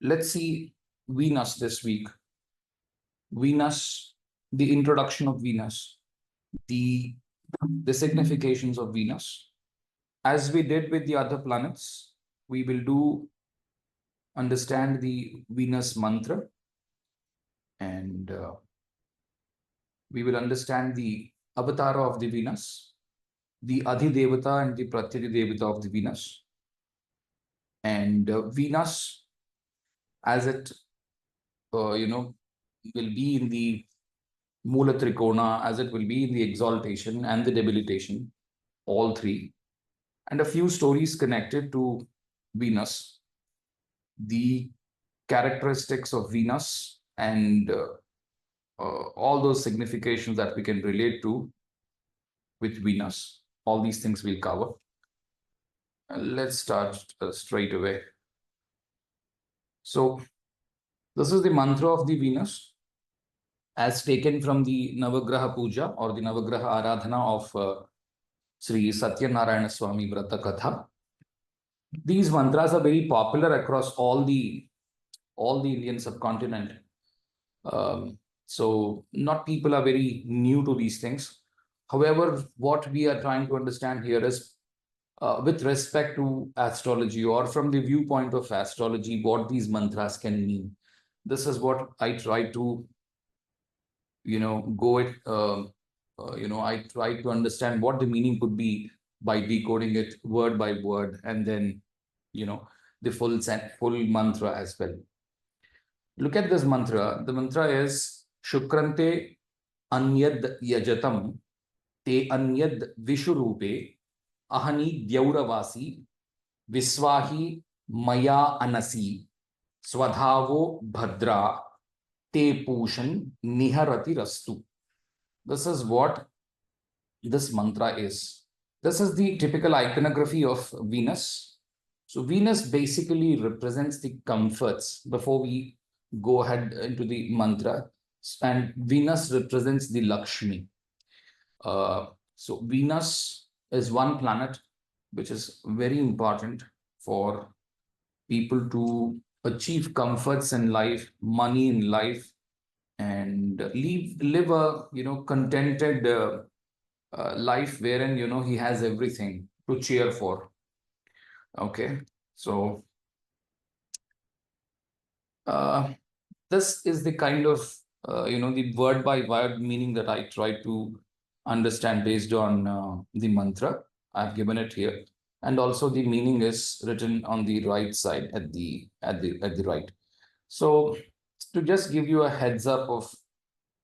let's see Venus this week. Venus, the introduction of Venus, the significations of Venus. As we did with the other planets, we will understand the Venus mantra, and we will understand the avatara of the Venus, the Adhidevata and the Prathiri de Bhatta of the Venus, and Venus as it will be in the Mulatrikona, as it will be in the exaltation and the debilitation, all three, and a few stories connected to Venus, the characteristics of Venus, and all those significations that we can relate to with Venus. All these things we'll cover. Let's start straight away. So this is the mantra of the Venus as taken from the Navagraha Pooja or the Navagraha Aradhana of Sri Satyanarayana Swami Vrata Katha. These mantras are very popular across all the Indian subcontinent. So not people are very new to these things. However, what we are trying to understand here is with respect to astrology, or from the viewpoint of astrology, what these mantras can mean. This is what I try to, go it. I try to understand what the meaning could be by decoding it word by word, and then, the full mantra as well. Look at this mantra. The mantra is Shukrante Anyad Yajatam Te Anyad Vishurupe Ahani Dyauravasi Viswahi Maya Anasi Swadhavo Bhadra Te Pushan Niharati Rastu. This is what this mantra is. This is the typical iconography of Venus. So Venus basically represents the comforts before we go ahead into the mantra, and Venus represents the Lakshmi. So Venus is one planet which is very important for people to achieve comforts in life, money in life, and live a contented life wherein he has everything to cheer for. Okay, so this is the kind of the word by word meaning that I try to understand based on the mantra. I've given it here, and also the meaning is written on the right side at the right. So to just give you a heads up of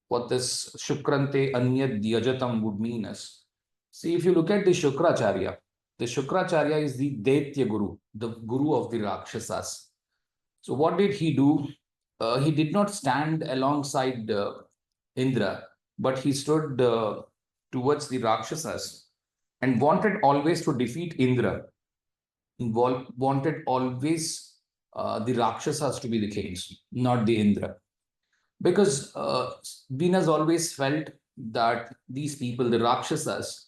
what this Shukrante Anyad Yajatam would mean is, see, if you look at the Shukracharya is the Daitya Guru, the Guru of the Rakshasas. So what did he do? He did not stand alongside Indra, but he stood towards the Rakshasas and wanted always to defeat Indra. Wanted always the Rakshasas to be the kings, not the Indra. Because Venus always felt that these people, the Rakshasas,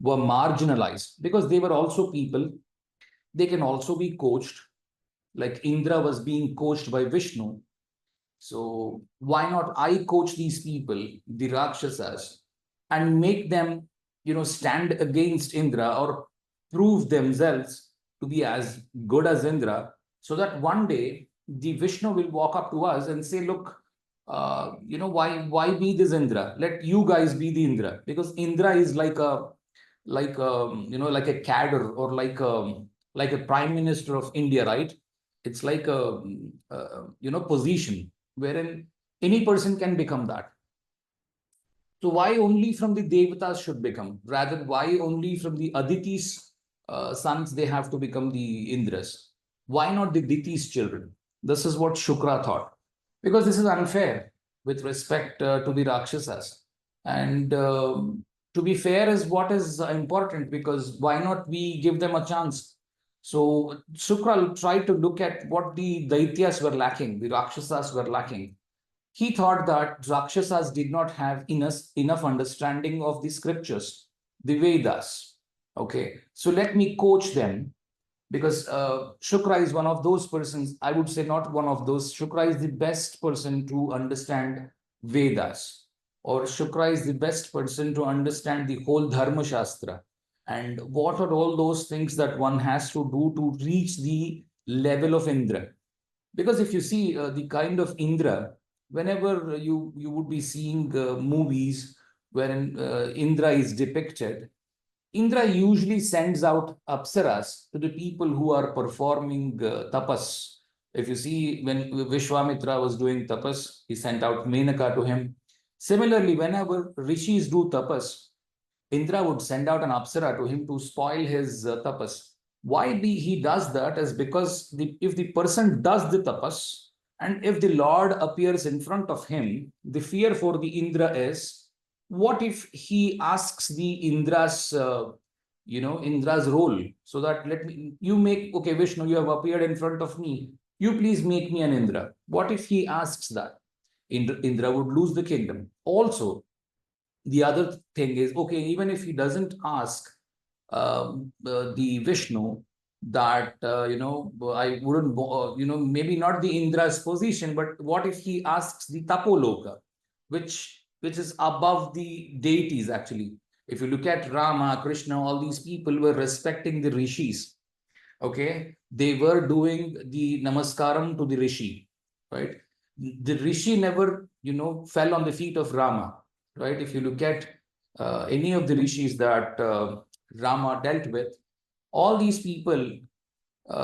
were marginalized because they were also people. They can also be coached, like Indra was being coached by Vishnu. So why not I coach these people, the Rakshasas, and make them, stand against Indra or prove themselves to be as good as Indra, so that one day the Vishnu will walk up to us and say, look, why be this Indra? Let you guys be the Indra, because Indra is like a cadre, or like a prime minister of India, right? It's like a position wherein any person can become that. So why only from the Devatas should become? Rather, why only from the Aditi's sons they have to become the Indras? Why not the Diti's children? This is what Shukra thought. Because this is unfair with respect to the Rakshasas. And to be fair is what is important, because why not we give them a chance? So Shukra tried to look at what the Daityas were lacking, the Rakshasas were lacking. He thought that Rakshasas did not have enough understanding of the scriptures, the Vedas. Okay, so let me coach them because Shukra is one of those persons, I would say not one of those, Shukra is the best person to understand Vedas, or Shukra is the best person to understand the whole Dharma Shastra. And what are all those things that one has to do to reach the level of Indra? Because if you see the kind of Indra, whenever you would be seeing movies wherein Indra is depicted, Indra usually sends out apsaras to the people who are performing tapas. If you see, when Vishwamitra was doing tapas, he sent out Menaka to him. Similarly, whenever rishis do tapas, Indra would send out an apsara to him to spoil his tapas. Why he does that is because if the person does the tapas and if the Lord appears in front of him, the fear for the Indra is, what if he asks the Indra's role, so that okay, Vishnu, you have appeared in front of me, you please make me an Indra. What if he asks that? Indra would lose the kingdom. Also, the other thing is, okay, even if he doesn't ask the Vishnu that, I wouldn't, maybe not the Indra's position, but what if he asks the Tapoloka, which is above the deities actually. If you look at Rama, Krishna, all these people were respecting the rishis. Okay, they were doing the namaskaram to the rishi, right? The rishi never, fell on the feet of Rama, right? If you look at any of the rishis that Rama dealt with, all these people,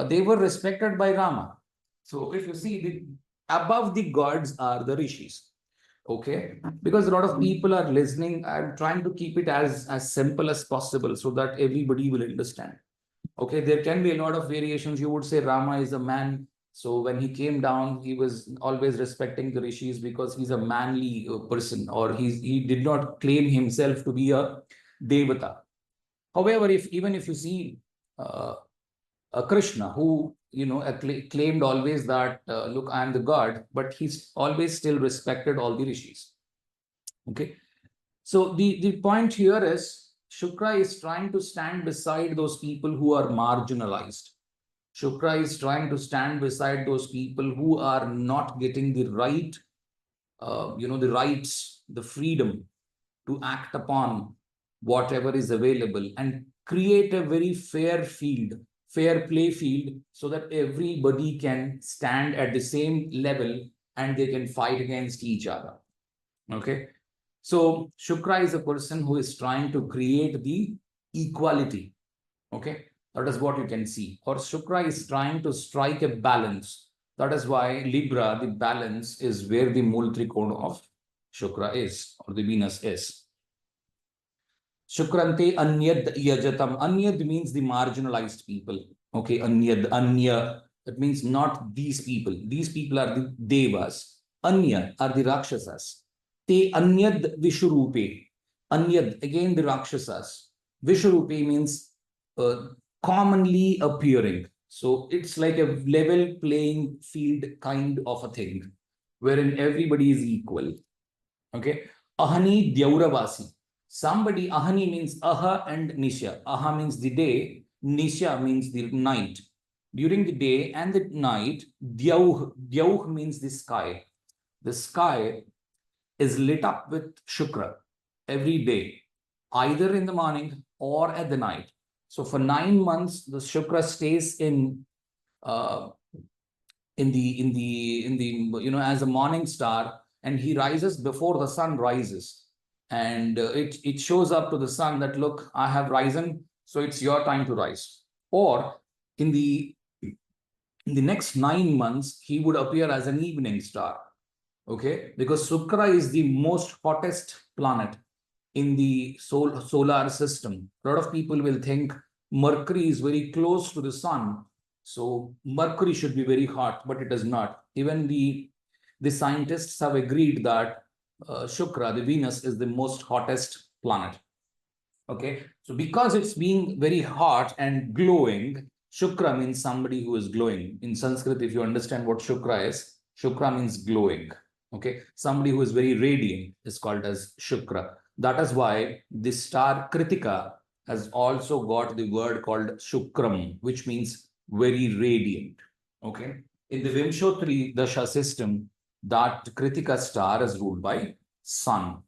they were respected by Rama. So if you see, above the gods are the rishis. Okay, because a lot of people are listening, I'm trying to keep it as simple as possible so that everybody will understand. Okay, there can be a lot of variations. You would say Rama is a man. So when he came down, he was always respecting the rishis because he's a manly person, or he did not claim himself to be a devata. However, even if you see a Krishna, who claimed always that look, I am the god, but he's always still respected all the rishis. Okay, so the point here is Shukra is trying to stand beside those people who are marginalized. Shukra is trying to stand beside those people who are not getting the right, the rights, the freedom to act upon whatever is available and create a very fair field, fair play field, so that everybody can stand at the same level and they can fight against each other. Okay. So Shukra is a person who is trying to create the equality. Okay. That is what you can see. Or Shukra is trying to strike a balance. That is why Libra, the balance, is where the Mulatrikona of Shukra is, or the Venus is. Shukrante Anyad Yajatam. Anyad means the marginalized people. Okay, Anyad, Anya. That means not these people. These people are the Devas. Anya are the Rakshasas. Te Anyad Vishurupe. Anyad, again the Rakshasas. Vishurupe means commonly appearing. So it's like a level playing field kind of a thing, wherein everybody is equal. Okay. Ahani Dyauravasi. Somebody, Ahani means Aha and Nisha. Aha means the day, Nisha means the night. During the day and the night, Dyauh means the sky. The sky is lit up with Shukra every day, either in the morning or at the night. So for 9 months, the Shukra stays in the as a morning star, and he rises before the sun rises, and it shows up to the sun that, look, I have risen, so it's your time to rise. Or in the next 9 months, he would appear as an evening star. Okay, because Shukra is the most hottest planet in the solar system. A lot of people will think Mercury is very close to the sun, so Mercury should be very hot, but it is not. Even the scientists have agreed that Shukra, the Venus, is the most hottest planet. Okay, so because it's being very hot and glowing, Shukra means somebody who is glowing. In Sanskrit, if you understand what Shukra is, Shukra means glowing. Okay, somebody who is very radiant is called as Shukra. That is why the star Kritika has also got the word called Shukram, which means very radiant. Okay. In the Vimshotri Dasha system, that Kritika star is ruled by sun.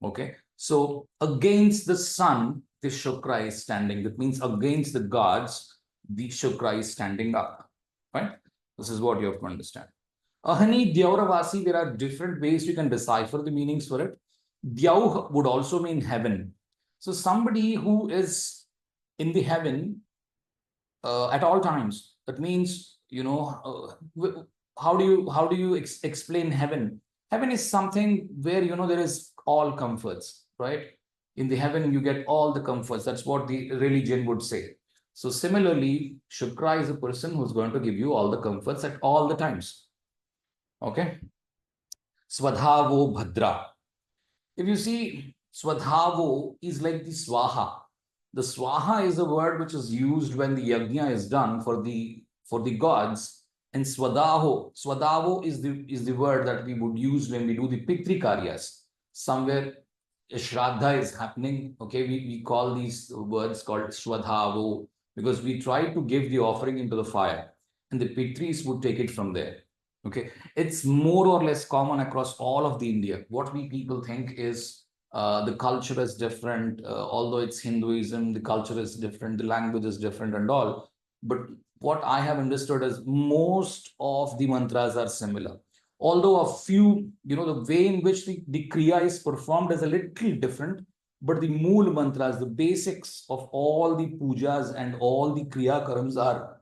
Okay. So against the sun, the Shukra is standing. That means against the gods, the Shukra is standing up. Right? This is what you have to understand. Ahani, Dyauravasi, there are different ways you can decipher the meanings for it. Dyau would also mean heaven. So somebody who is in the heaven at all times. That means, how do you explain heaven? Heaven is something where there is all comforts, right? In the heaven you get all the comforts. That's what the religion would say. So similarly, Shukra is a person who's going to give you all the comforts at all the times. Okay. Swadhavo Bhadra. If you see, Swadhavo is like the Swaha. The Swaha is a word which is used when the yajna is done for the gods. And Swadavo is the word that we would use when we do the Pitri Karyas. Somewhere a Shraddha is happening. Okay, we call these words called Swadhavo because we try to give the offering into the fire. And the Pitris would take it from there. Okay, it's more or less common across all of the India. What we people think is the culture is different, although it's Hinduism, the culture is different, the language is different and all. But what I have understood is most of the mantras are similar. Although a few, the way in which the Kriya is performed is a little different, but the mool mantras, the basics of all the pujas and all the Kriya karams are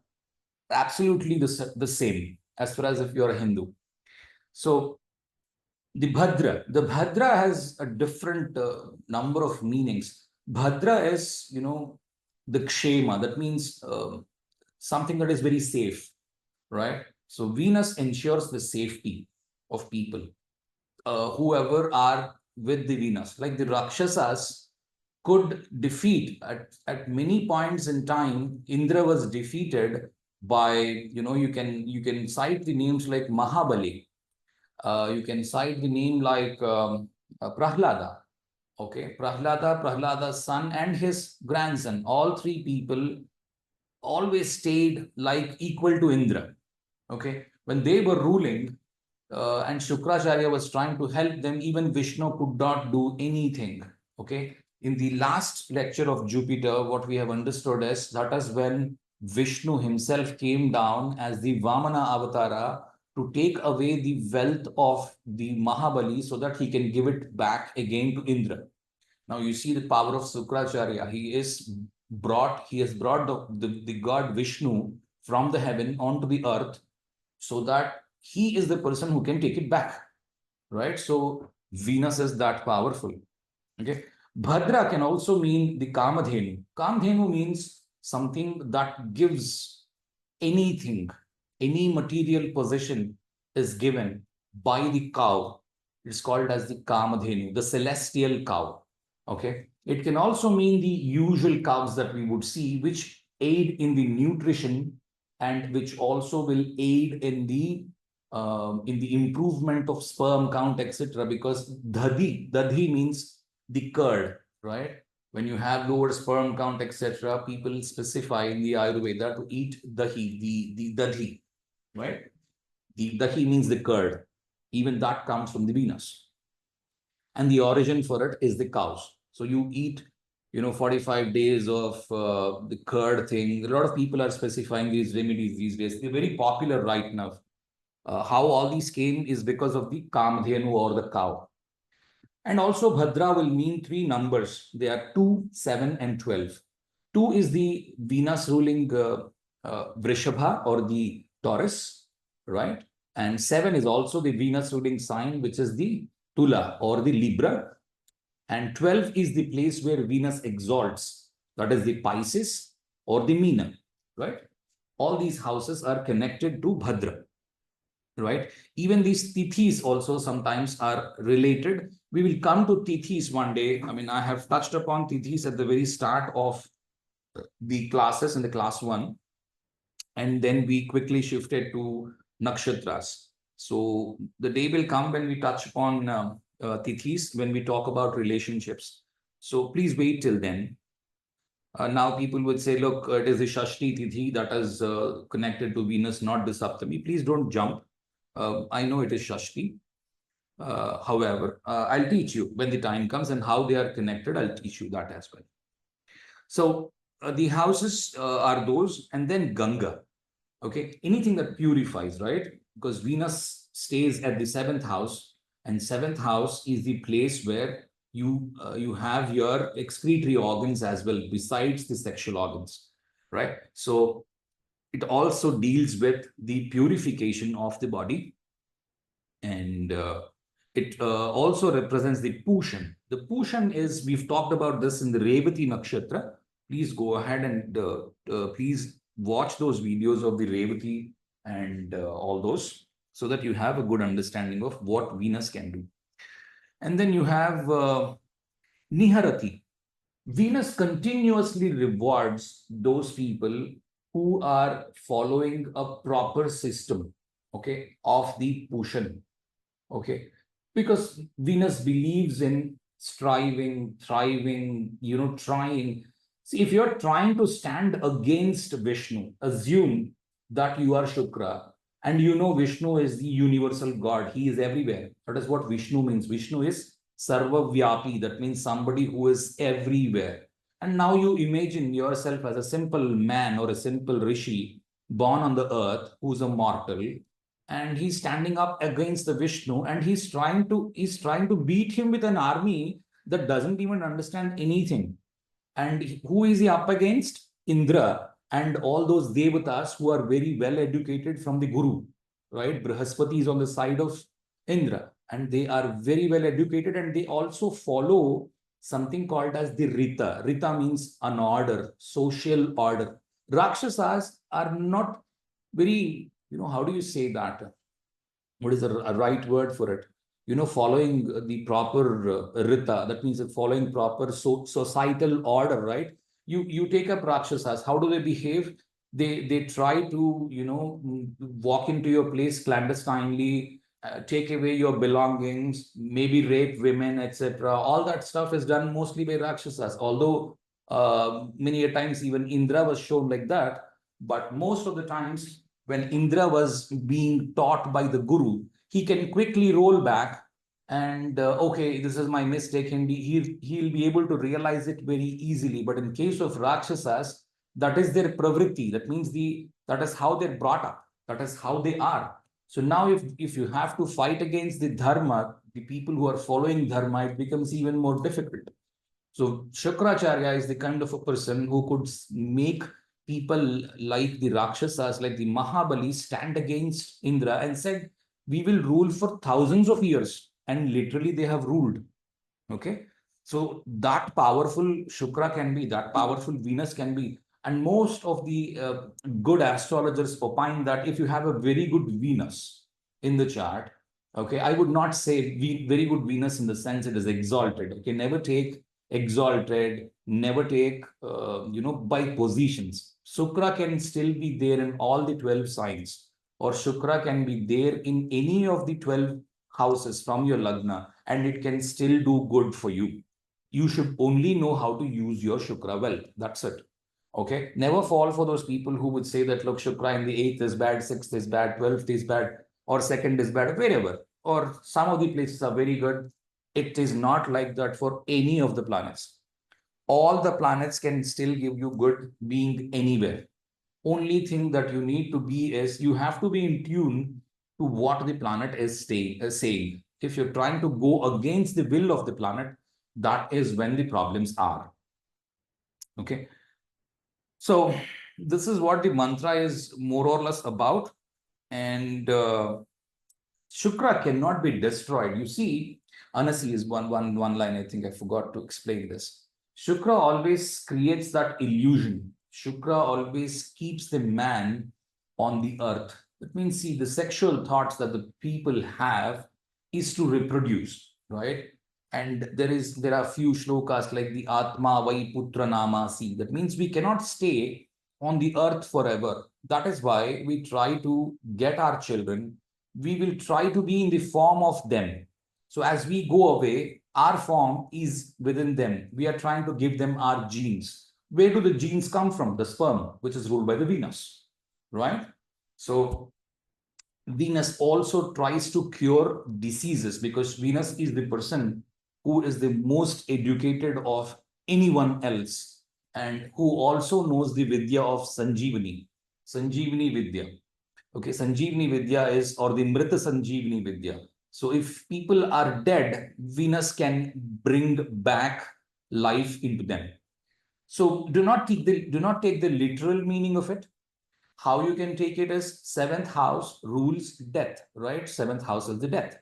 absolutely the same as far as if you're a Hindu. So the Bhadra has a different number of meanings. Bhadra is, the Kshema. That means something that is very safe, right? So Venus ensures the safety of people, whoever are with the Venus. Like the Rakshasas could defeat at many points in time. Indra was defeated by, you can cite the names like Mahabali. You can cite the name like Prahlada. Okay, Prahlada's son and his grandson, all three people always stayed like equal to Indra. Okay, when they were ruling and Shukracharya was trying to help them, even Vishnu could not do anything. Okay, in the last lecture of Jupiter, what we have understood is that is when Vishnu himself came down as the Vamana Avatara to take away the wealth of the Mahabali so that he can give it back again to Indra. Now you see the power of Sukracharya. He has brought the god Vishnu from the heaven onto the earth so that he is the person who can take it back, right? So Venus is that powerful. Okay. Bhadra can also mean the Kamadhenu. Kamadhenu means something that gives anything, any material possession is given by the cow. It's called as the Kamadhenu, the celestial cow. Okay. It can also mean the usual cows that we would see, which aid in the nutrition and which also will aid in the improvement of sperm count, etc. Because dadhi means the curd, right? When you have lower sperm count, etc., people specify in the Ayurveda to eat dahi, the dadhi, right? The dahi means the curd. Even that comes from the Venus. And the origin for it is the cows. So you eat, 45 days of the curd thing. A lot of people are specifying these remedies these days. They're very popular right now. How all these came is because of the Kamadhenu or the cow. And also Bhadra will mean three numbers. They are 2, 7, and 12. 2 is the Venus ruling Vrishabha or the Taurus, right? And 7 is also the Venus ruling sign, which is the Tula or the Libra. And 12 is the place where Venus exalts, that is the Pisces or the Meena, right? All these houses are connected to Bhadra, right? Even these tithis also sometimes are related. We will come to tithis one day. I mean, I have touched upon tithis at the very start of the classes in the class 1. And then we quickly shifted to nakshatras. So the day will come when we touch upon tithis, when we talk about relationships. So please wait till then. Now people would say, look, it is the Shashti Tithi that is connected to Venus, not the Saptami. Please don't jump. I know it is Shashti. However, I'll teach you when the time comes and how they are connected. I'll teach you that as well. So the houses are those, and then Ganga. Okay, anything that purifies, right? Because Venus stays at the seventh house, and seventh house is the place where you have your excretory organs as well, besides the sexual organs, right? So it also deals with the purification of the body, and it also represents the Pushan. The Pushan is, we've talked about this in the Revati Nakshatra. Please go ahead and please watch those videos of the Revati and all those, so that you have a good understanding of what Venus can do. And then you have Niharati. Venus continuously rewards those people who are following a proper system, okay, of the Pushan. Okay, because Venus believes in striving, thriving, trying. See, if you're trying to stand against Vishnu, assume that you are Shukra, and Vishnu is the universal God. He is everywhere. That is what Vishnu means. Vishnu is Sarva Vyapi. That means somebody who is everywhere. And now you imagine yourself as a simple man or a simple rishi born on the earth who's a mortal, and he's standing up against the Vishnu, and he's trying to beat him with an army that doesn't even understand anything. And who is he up against? Indra and all those devatas who are very well educated from the Guru, right? Brihaspati is on the side of Indra, and they are very well educated, and they also follow something called as the Rita. Rita means an order, social order. Rakshasas are not very, how do you say that? What is a right word for it? Following the proper Rita, that means following proper societal order, right? You take up Rakshasas, how do they behave? They try to, walk into your place clandestinely, take away your belongings, maybe rape women, etc. All that stuff is done mostly by Rakshasas, although many a times even Indra was shown like that. But most of the times when Indra was being taught by the Guru, he can quickly roll back and okay, this is my mistake, and he'll be able to realize it very easily. But in case of Rakshasas, that is their pravritti. That means that is how they're brought up. That is how they are. So now if you have to fight against the dharma, the people who are following dharma, it becomes even more difficult. So Shukracharya is the kind of a person who could make people like the Rakshasas, like the Mahabali, stand against Indra and said, we will rule for thousands of years. And literally they have ruled. Okay. So that powerful Shukra can be, that powerful Venus can be. And most of the good astrologers opine that if you have a very good Venus in the chart, okay, I would not say very good Venus in the sense it is exalted. Okay, never take exalted, never take, by positions. Shukra can still be there in all the 12 signs, or Shukra can be there in any of the 12 houses from your Lagna, and it can still do good for you. You should only know how to use your Shukra well. That's it. Okay. Never fall for those people who would say that, look, Shukra in the 8th is bad, 6th is bad, 12th is bad, or 2nd is bad, wherever. Or some of the places are very good. It is not like that for any of the planets. All the planets can still give you good being anywhere. Only thing that you need to be is you have to be in tune to what the planet is saying. If you're trying to go against the will of the planet, that is when the problems are. Okay. So this is what the mantra is more or less about. And Shukra cannot be destroyed. You see, Anasi is one line. I think I forgot to explain this. Shukra always creates that illusion. Shukra always keeps the man on the earth. That means, see, the sexual thoughts that the people have is to reproduce, right? And there are few shlokas like the Atma Vai Putra Namasi. That means we cannot stay on the earth forever. That is why we try to get our children. We will try to be in the form of them. So as we go away, our form is within them. We are trying to give them our genes. where do the genes come from? The sperm, which is ruled by the Venus, right? So Venus also tries to cure diseases because Venus is the person who is the most educated of anyone else and who also knows the Vidya of Sanjeevani. Sanjeevani Vidya. Okay, Sanjeevani Vidya is, or the Mrita Sanjeevani Vidya. So if people are dead, Venus can bring back life into them. So do not take the literal meaning of it. How you can take it is seventh house rules death, right? Seventh house is the death.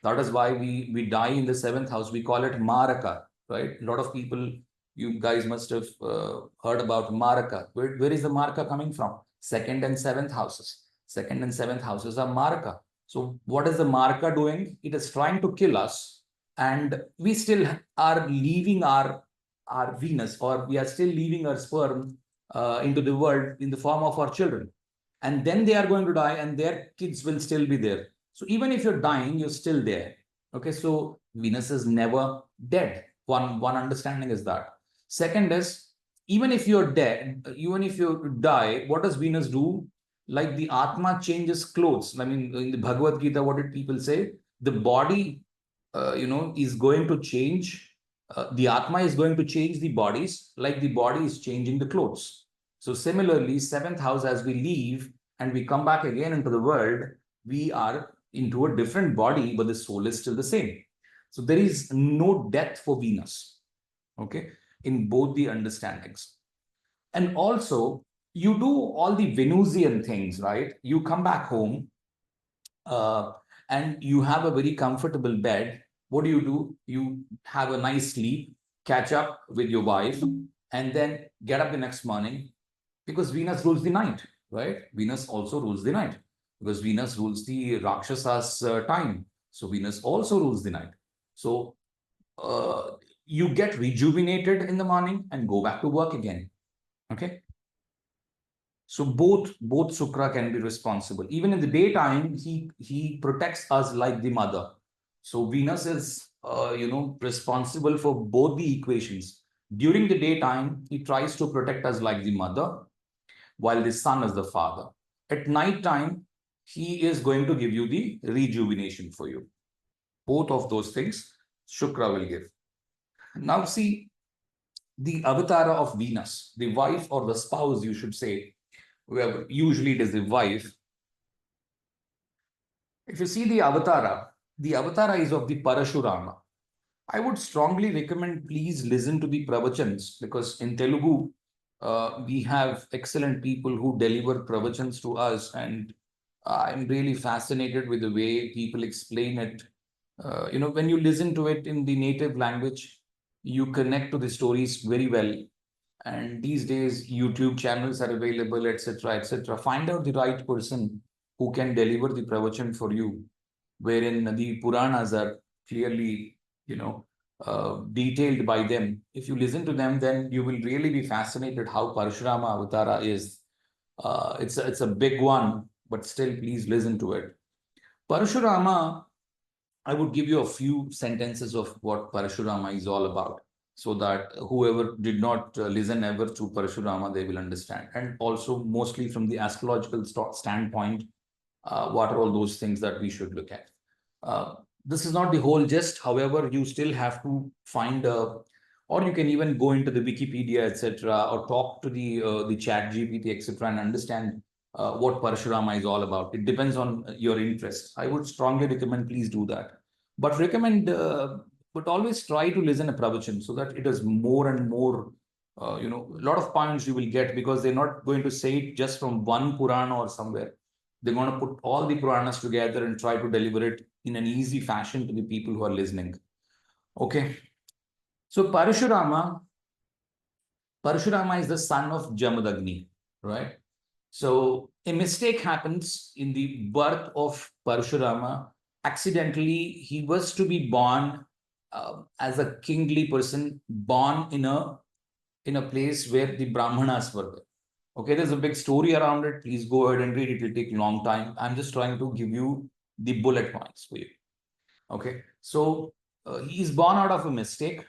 That is why we die in the seventh house. We call it Maraka, right? A lot of people, you guys must have heard about Maraka. Where is the Maraka coming from? Second and seventh houses. Second and seventh houses are Maraka. So what is the Maraka doing? It is trying to kill us, and we still are leaving our Venus, or we are still leaving our sperm into the world in the form of our children. And then they are going to die, and their kids will still be there. So even if you're dying, you're still there. Okay, so Venus is never dead. One understanding is that. Second is, even if you're dead, even if you die, what does Venus do? Like the Atma changes clothes. I mean, in the Bhagavad Gita, what did people say? The body, is going to change. The Atma is going to change the bodies like the body is changing the clothes. So similarly, seventh house, as we leave and we come back again into the world, we are into a different body, but the soul is still the same. So there is no death for Venus, okay, in both the understandings. And also, you do all the Venusian things, right? You come back home and you have a very comfortable bed. What do? You have a nice sleep, catch up with your wife, and then get up the next morning because Venus rules the night, right? Venus also rules the night because Venus rules the Rakshasas time. So Venus also rules the night. So uh, you get rejuvenated in the morning and go back to work again. Okay. So both Sukra can be responsible. Even in the daytime, he protects us like the mother. So Venus is responsible for both the equations. During the daytime, he tries to protect us like the mother, while the sun is the father. At night time, he is going to give you the rejuvenation for you. Both of those things Shukra will give. Now see, the avatara of Venus, the wife or the spouse, you should say, well, usually it is the wife. If you see the avatara is of the Parashurama. I would strongly recommend please listen to the pravachans because in Telugu, we have excellent people who deliver pravachans to us, and I'm really fascinated with the way people explain it. When you listen to it in the native language, you connect to the stories very well. And these days, YouTube channels are available, etc., etc. Find out the right person who can deliver the pravachan for you, wherein the Puranas are clearly, detailed by them. If you listen to them, then you will really be fascinated how Parashurama Avatara is. It's a big one, but still, please listen to it. Parashurama, I would give you a few sentences of what Parashurama is all about, so that whoever did not listen ever to Parashurama, they will understand. And also, mostly from the astrological standpoint, what are all those things that we should look at? This is not the whole gist. However, you still have to find or you can even go into the Wikipedia, etc., or talk to the Chat GPT, etc., and understand what Parashurama is all about. It depends on your interest. I would strongly recommend please do that. But always try to listen a pravachan so that it is more and more, a lot of points you will get because they're not going to say it just from one Purana or somewhere. They're going to put all the Puranas together and try to deliver it in an easy fashion to the people who are listening. Okay. So Parashurama is the son of Jamadagni, right? So a mistake happens in the birth of Parashurama. Accidentally, he was to be born as a kingly person, born in a place where the Brahmanas were there. Okay, there's a big story around it. Please go ahead and read it. It'll take a long time. I'm just trying to give you the bullet points for you. Okay, so he is born out of a mistake,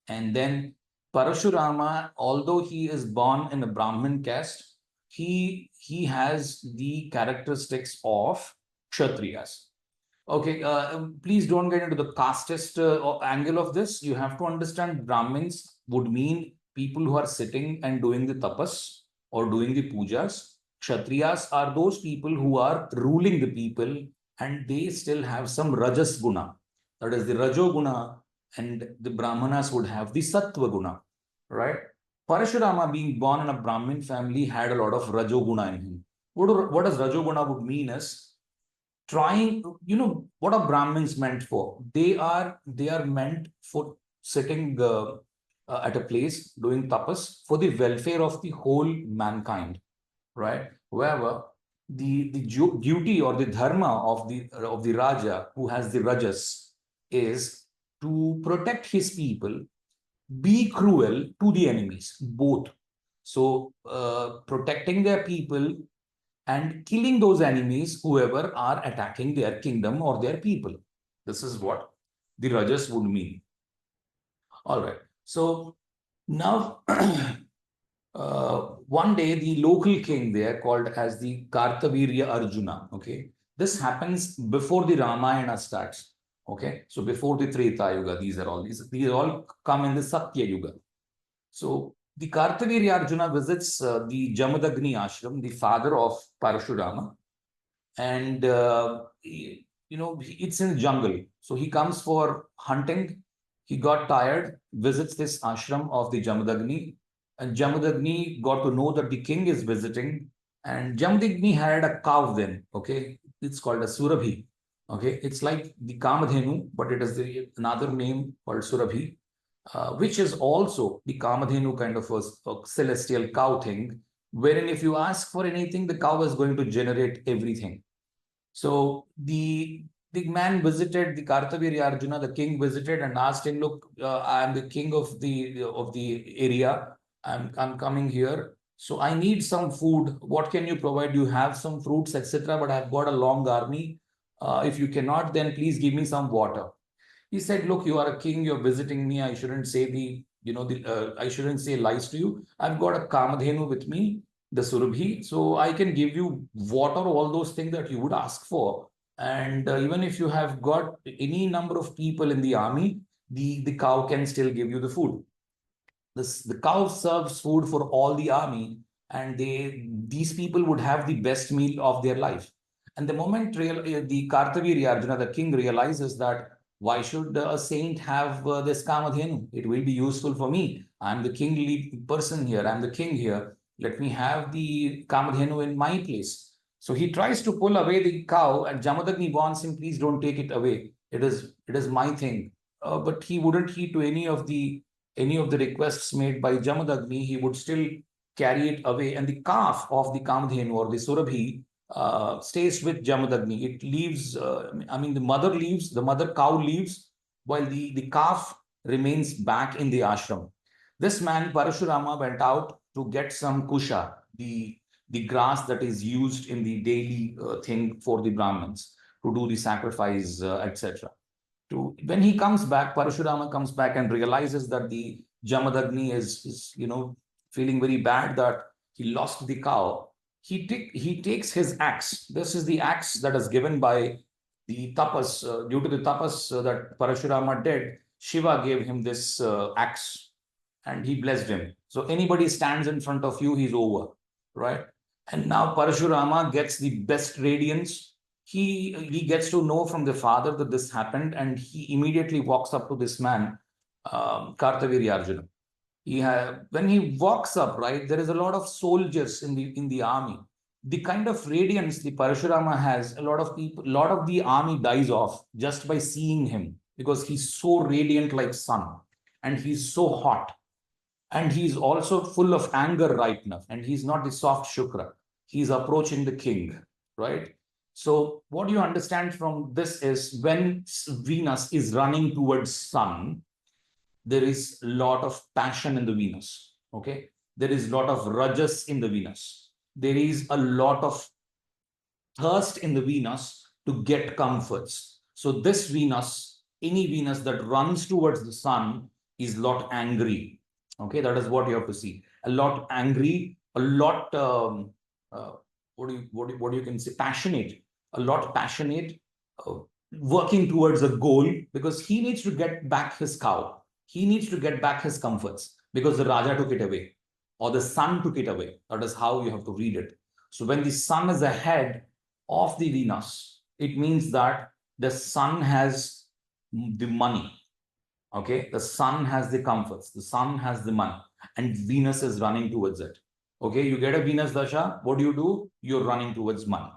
and then Parashurama, although he is born in a Brahmin caste, he has the characteristics of Kshatriyas. Okay, please don't get into the casteist angle of this. You have to understand Brahmins would mean people who are sitting and doing the tapas or doing the pujas. Kshatriyas are those people who are ruling the people and they still have some rajas guna. That is the rajo guna, and the Brahmanas would have the sattva guna, right? Parashurama, being born in a Brahmin family, had a lot of rajo guna in him. What does rajo guna would mean is trying, what are Brahmins meant for? They are meant for sitting at a place doing tapas for the welfare of the whole mankind, right? However, the duty or the dharma of the Raja who has the rajas is to protect his people, be cruel to the enemies, both. So protecting their people and killing those enemies, whoever are attacking their kingdom or their people. This is what the rajas would mean. All right. So now, one day, the local king there, called as the Kartavirya Arjuna, okay, this happens before the Ramayana starts. Okay, so before the Treta Yuga, these all come in the Satya Yuga. So the Kartavirya Arjuna visits the Jamadagni ashram, the father of Parashurama, and it's in the jungle. So he comes for hunting. He got tired, visits this ashram of the Jamadagni, and Jamadagni got to know that the king is visiting. And Jamadagni had a cow then. Okay, it's called a Surabhi. Okay, it's like the Kamadhenu, but it is another name called Surabhi, which is also the Kamadhenu kind of a celestial cow thing, wherein if you ask for anything, the cow is going to generate everything. So the man visited the Kartavirya Arjuna, the king visited and asked him, look, I am the king of the area. I'm coming here. So I need some food. What can you provide? You have some fruits, etc. But I've got a long army. If you cannot, then please give me some water. He said, look, you are a king, you're visiting me. I shouldn't say I shouldn't say lies to you. I've got a Kamadhenu with me, the Surabhi. So I can give you water, all those things that you would ask for. And even if you have got any number of people in the army, the cow can still give you the food. The cow serves food for all the army, and these people would have the best meal of their life. And the moment the Kartavirya Arjuna, the king, realizes that why should a saint have this Kamadhenu? It will be useful for me. I'm the kingly person here. I'm the king here. Let me have the Kamadhenu in my place. So he tries to pull away the cow, and Jamadagni warns him, please don't take it away. It is my thing. But he wouldn't heed to any of the requests made by Jamadagni. He would still carry it away, and the calf of the Kamadhenu or the Surabhi stays with Jamadagni. It leaves, the mother cow leaves, while the calf remains back in the ashram. This man, Parashurama, went out to get some kusha, the grass that is used in the daily thing for the Brahmins to do the sacrifice, etc. When he comes back, Parashurama comes back and realizes that the Jamadagni is feeling very bad that he lost the cow. He takes his axe. This is the axe that is given by the tapas. Due to the tapas that Parashurama did, Shiva gave him this axe and he blessed him. So anybody stands in front of you, he's over, right? And now Parashurama gets the best radiance. He gets to know from the father that this happened, and he immediately walks up to this man, Kartavirya Arjuna. When he walks up, right, there is a lot of soldiers in the army. The kind of radiance the Parashurama has, a lot of the army dies off just by seeing him, because he's so radiant like sun, and he's so hot, and he's also full of anger right now, and he's not the soft Shukra. He's approaching the king, right? So what you understand from this is when Venus is running towards sun, there is a lot of passion in the Venus. Okay, there is a lot of rajas in the Venus. There is a lot of thirst in the Venus to get comforts. So this Venus, any Venus that runs towards the sun, is a lot angry. Okay, that is what you have to see. A lot angry, a lot what do you can say, passionate, a lot passionate, uh, working towards a goal, because he needs to get back his cow. He needs to get back his comforts because the Raja took it away, or the sun took it away. That is how you have to read it. So when the sun is ahead of the Venus, it means that the sun has the money. Okay, the sun has the comforts, the sun has the money, and Venus is running towards it. Okay, you get a Venus dasha, what do? You're running towards money.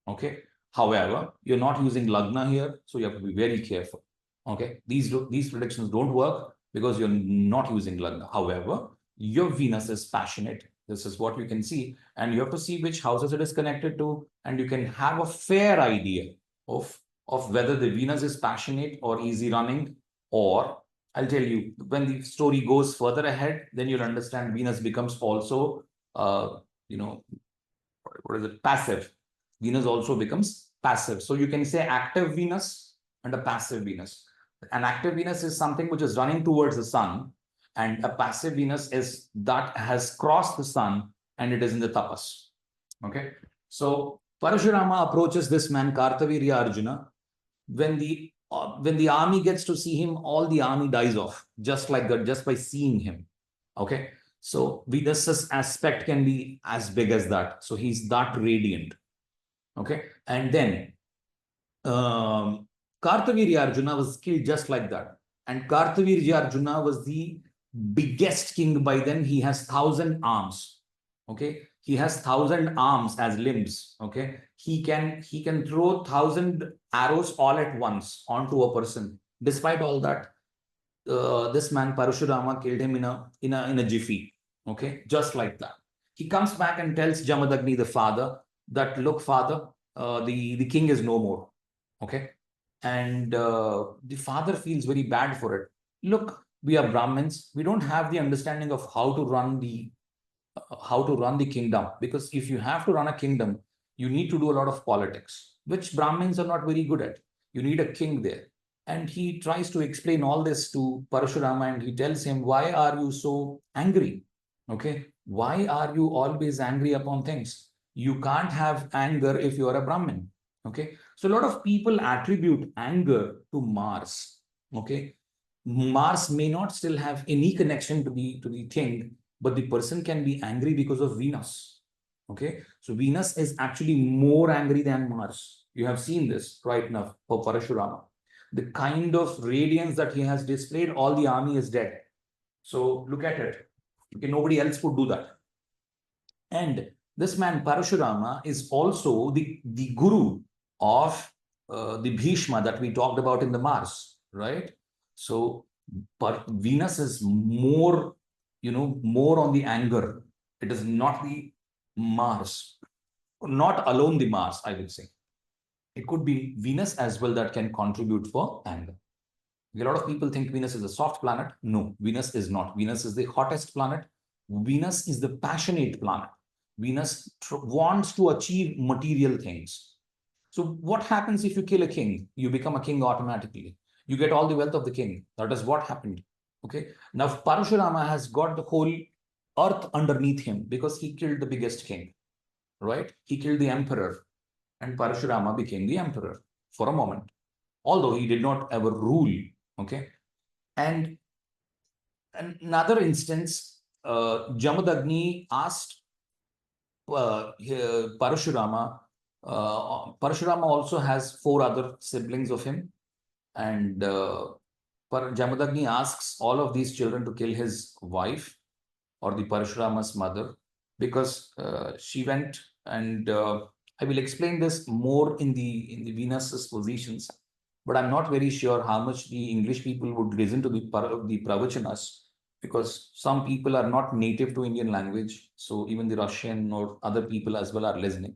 Okay, however, you're not using Lagna here, so you have to be very careful. Okay, these predictions don't work because you're not using Lagna. However, your Venus is passionate. This is what you can see, and you have to see which houses it is connected to, and you can have a fair idea of whether the Venus is passionate or easy running. Or I'll tell you, when the story goes further ahead, then you'll understand Venus becomes also, you know, what is it? Passive. Venus also becomes passive. So you can say active Venus and a passive Venus. An active Venus is something which is running towards the sun, and a passive Venus is that has crossed the sun and it is in the tapas. Okay. So Parashurama approaches this man Kartavirya Arjuna. When the army gets to see him, all the army dies off just like that, just by seeing him. Okay. So Venus's aspect can be as big as that. So he's that radiant. Okay. And then Kartavirya Arjuna was killed just like that. And Kartavirya Arjuna was the biggest king by then. He has 1,000 arms. Okay. He has 1,000 arms as limbs. Okay. He can throw 1,000 arrows all at once onto a person. Despite all that, this man Parashurama killed him in a jiffy. Okay, just like that. He comes back and tells Jamadagni, the father, that look, father, the king is no more. Okay, and the father feels very bad for it. Look, we are Brahmins. We don't have the understanding of how to run the kingdom, because if you have to run a kingdom, you need to do a lot of politics, which Brahmins are not very good at. You need a king there. And he tries to explain all this to Parashurama, and he tells him, why are you so angry? Okay. Why are you always angry upon things? You can't have anger if you are a Brahmin. Okay. So a lot of people attribute anger to Mars. Okay. Mars may not still have any connection to the king, but the person can be angry because of Venus. Okay. So Venus is actually more angry than Mars. You have seen this right now for Parashurama. The kind of radiance that he has displayed, all the army is dead. So look at it. Okay, nobody else could do that. And this man Parashurama is also the guru of the Bhishma that we talked about in the Mars, right? So Venus is more, more on the anger. It is not the Mars, not alone the Mars, I would say. It could be Venus as well that can contribute for anger. A lot of people think Venus is a soft planet. No, Venus is not. Venus is the hottest planet. Venus is the passionate planet. Venus wants to achieve material things. So what happens if you kill a king? You become a king automatically. You get all the wealth of the king. That is what happened. Okay. Now Parashurama has got the whole earth underneath him because he killed the biggest king, right? He killed the emperor, and Parashurama became the emperor for a moment, although he did not ever rule. Okay. And another instance, Jamadagni asked Parashurama. Parashurama also has 4 other siblings of him. And Jamadagni asks all of these children to kill his wife, or the Parashurama's mother, because she went and I will explain this more in the Venus's positions, but I'm not very sure how much the English people would listen to the Pravachanas, because some people are not native to Indian language. So even the Russian or other people as well are listening.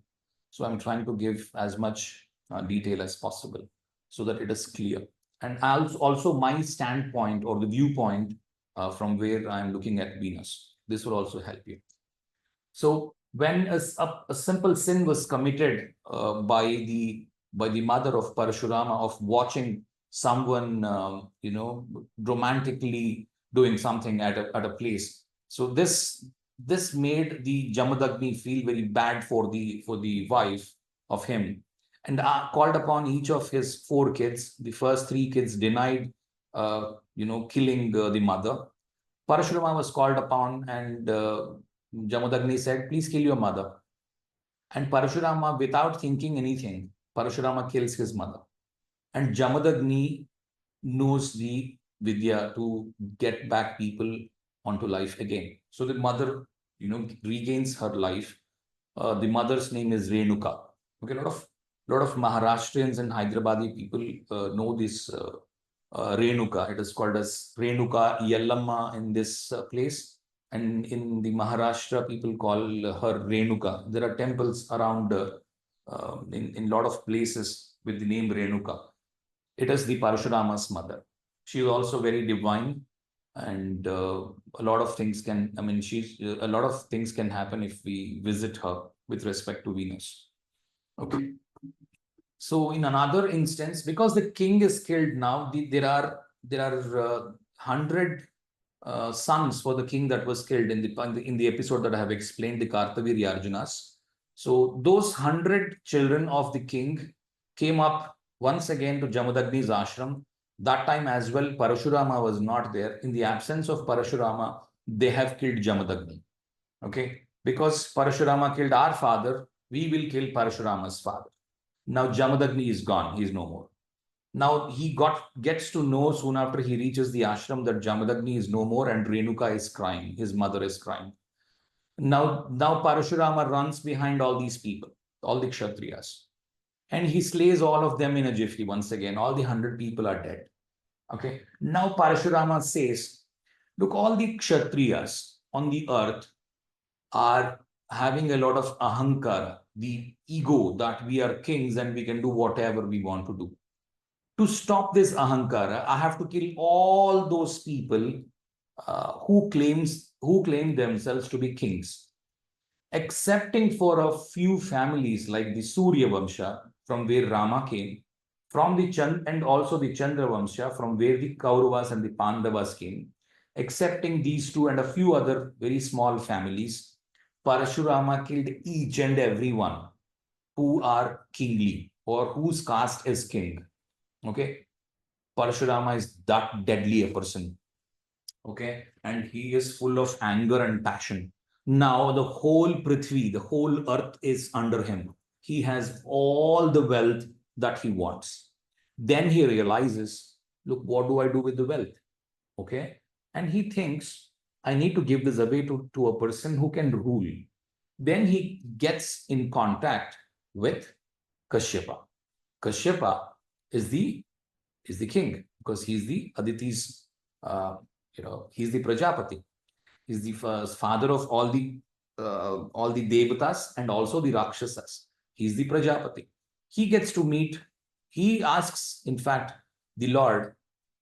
So I'm trying to give as much detail as possible so that it is clear. And also my standpoint or the viewpoint from where I'm looking at Venus. This will also help you. So when a simple sin was committed by the mother of Parashurama of watching someone, romantically doing something at a place. So this made the Jamadagni feel very bad for the wife of him, and called upon each of his 4 kids. The first 3 kids denied, killing the mother. Parashurama was called upon, and Jamadagni said, "Please kill your mother." And Parashurama, without thinking anything, Parashurama kills his mother. And Jamadagni knows the Vidya to get back people onto life again. So the mother, regains her life. The mother's name is Renuka. Okay, a lot of Maharashtrians and Hyderabadi people know this Renuka. It is called as Renuka Yellamma in this place. And in the Maharashtra, people call her Renuka. There are temples around in a lot of places with the name Renuka. It is the Parashurama's mother. She is also very divine, and a lot of things can. I mean, a lot of things can happen if we visit her with respect to Venus. Okay. So in another instance, because the king is killed now, there are 100 sons for the king that was killed in the episode that I have explained, the Kartavirya Arjunas. So those 100 children of the king came up once again to Jamadagni's ashram. That time as well, Parashurama was not there. In the absence of Parashurama, they have killed Jamadagni. Okay, because Parashurama killed our father, we will kill Parashurama's father. Now Jamadagni is gone; he is no more. Now he gets to know soon after he reaches the ashram that Jamadagni is no more and Renuka is crying. His mother is crying. Now Parashurama runs behind all these people, all the Kshatriyas, and he slays all of them in a jiffy once again. All the 100 people are dead. Okay. Now Parashurama says, look, all the Kshatriyas on the earth are having a lot of ahankara, the ego that we are kings and we can do whatever we want to do. To stop this ahankara, I have to kill all those people who claim themselves to be kings, excepting for a few families like the Surya Vamsha, from where Rama came, from the and also the Chandra Vamsha, from where the Kauravas and the Pandavas came, excepting these two and a few other very small families. Parashurama killed each and every one who are kingly or whose caste is king. Okay, Parashurama is that deadly a person. Okay, and he is full of anger and passion. Now the whole Prithvi, the whole earth is under him. He has all the wealth that he wants. Then he realizes, look, what do I do with the wealth? Okay, and he thinks, I need to give this away to a person who can rule. Then he gets in contact with Kashyapa. Kashyapa is the king because he's the Aditi's, he's the Prajapati. He's the father of all the Devatas and also the Rakshasas. He's the Prajapati. He gets to meet, he asks, in fact, the Lord,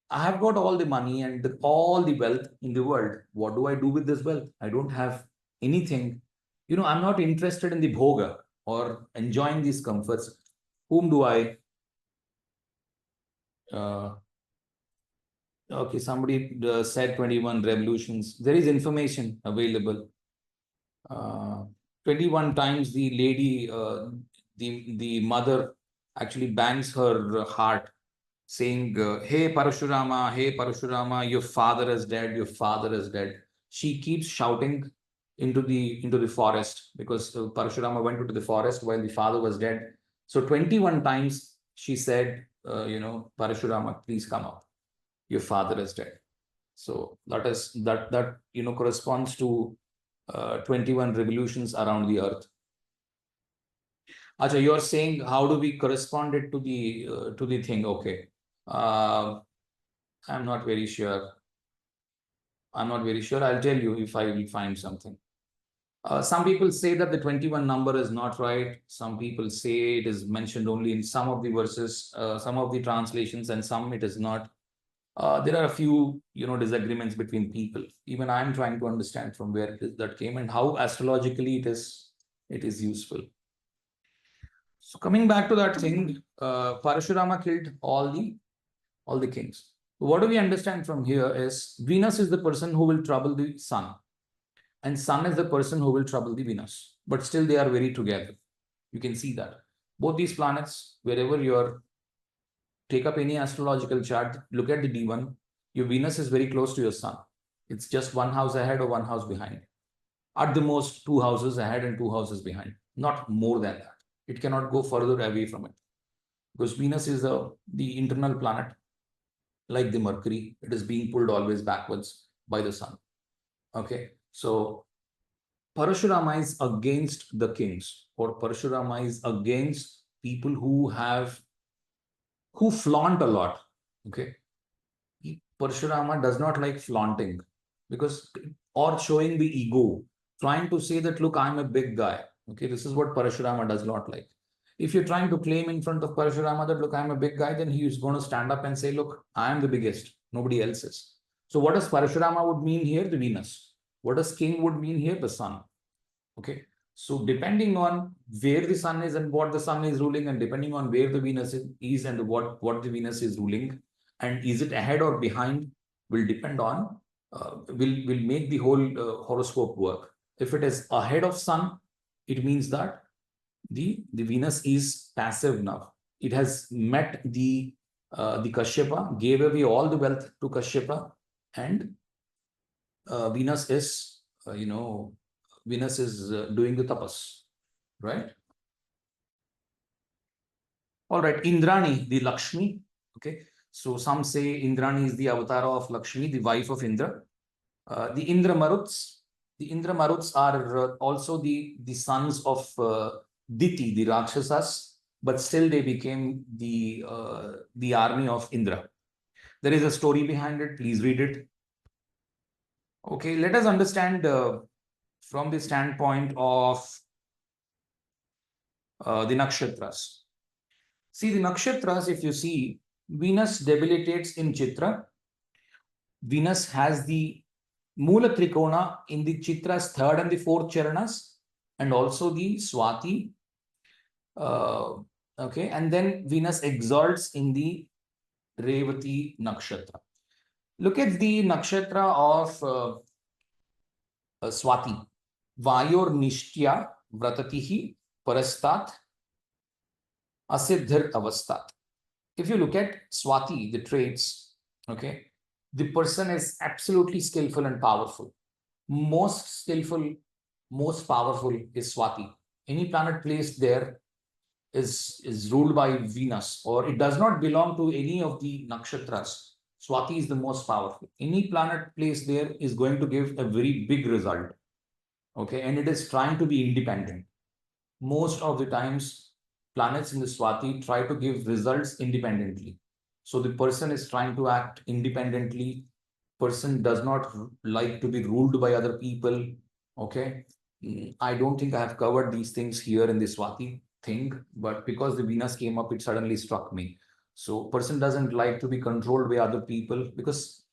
I have got all the money and all the wealth in the world. What do I do with this wealth? I don't have anything. I'm not interested in the bhoga or enjoying these comforts. Whom do I okay, somebody said 21 revolutions. There is information available. 21 times the lady, the mother actually bangs her heart saying, hey Parashurama, your father is dead, your father is dead. She keeps shouting into the forest because Parashurama went into the forest while the father was dead. So 21 times she said, Parashurama, please come up. Your father is dead. So that corresponds to 21 revolutions around the earth. Acha, you're saying how do we correspond it to the thing? Okay. I'm not very sure. I'll tell you if I will find something. Some people say that the 21 number is not right. Some people say it is mentioned only in some of the verses, some of the translations, and some it is not. There are a few, disagreements between people. Even I'm trying to understand from where it is that came and how astrologically it is useful. So coming back to that thing, Parashurama killed all the kings. What do we understand from here is Venus is the person who will trouble the sun, and sun is the person who will trouble the Venus. But still they are very together. You can see that. Both these planets, wherever you're take up any astrological chart, look at the D1, your Venus is very close to your sun. It's just one house ahead or one house behind. At the most, two houses ahead and two houses behind. Not more than that. It cannot go further away from it. Because Venus is the internal planet, like the Mercury. It is being pulled always backwards by the sun. Okay. So Parashurama is against the kings, or Parashurama is against people who flaunt a lot. Okay. Parashurama does not like flaunting because, or showing the ego, trying to say that, look, I'm a big guy. Okay. This is what Parashurama does not like. If you're trying to claim in front of Parashurama that, look, I'm a big guy, then he is going to stand up and say, look, I am the biggest. Nobody else is. So what does Parashurama would mean here? The Venus. What does king would mean here? The sun. Okay. So depending on where the sun is and what the sun is ruling, and depending on where the Venus is and what the Venus is ruling, and is it ahead or behind, will depend on, will make the whole horoscope work. If it is ahead of sun, it means that the Venus is passive now. It has met the Kashyapa, gave away all the wealth to Kashyapa, and Venus is, Venus is doing the tapas, right? All right, Indrani, the Lakshmi. Okay, so some say Indrani is the avatar of Lakshmi, the wife of Indra. The Indra Maruts are also the sons of Diti, the Rakshasas, but still they became the army of Indra. There is a story behind it. Please read it. Okay, let us understand from the standpoint of the nakshatras. See, the nakshatras, if you see, Venus debilitates in Chitra. Venus has the Mulatrikona in the Chitra's third and the fourth charanas, and also the Swati. Okay, and then Venus exalts in the Revati nakshatra. Look at the nakshatra of Swati. Vayor Nishtya Vratatihi Parastat Asiddhir Avastat. If you look at Swati, the traits, okay, the person is absolutely skillful and powerful. Most skillful, most powerful is Swati. Any planet placed there is ruled by Venus, or it does not belong to any of the nakshatras. Swati is the most powerful. Any planet placed there is going to give a very big result. Okay, and it is trying to be independent. Most of the times, planets in the Swati try to give results independently. So the person is trying to act independently. Person does not like to be ruled by other people. Okay, I don't think I have covered these things here in the Swati thing, but because the Venus came up, it suddenly struck me. So person doesn't like to be controlled by other people, because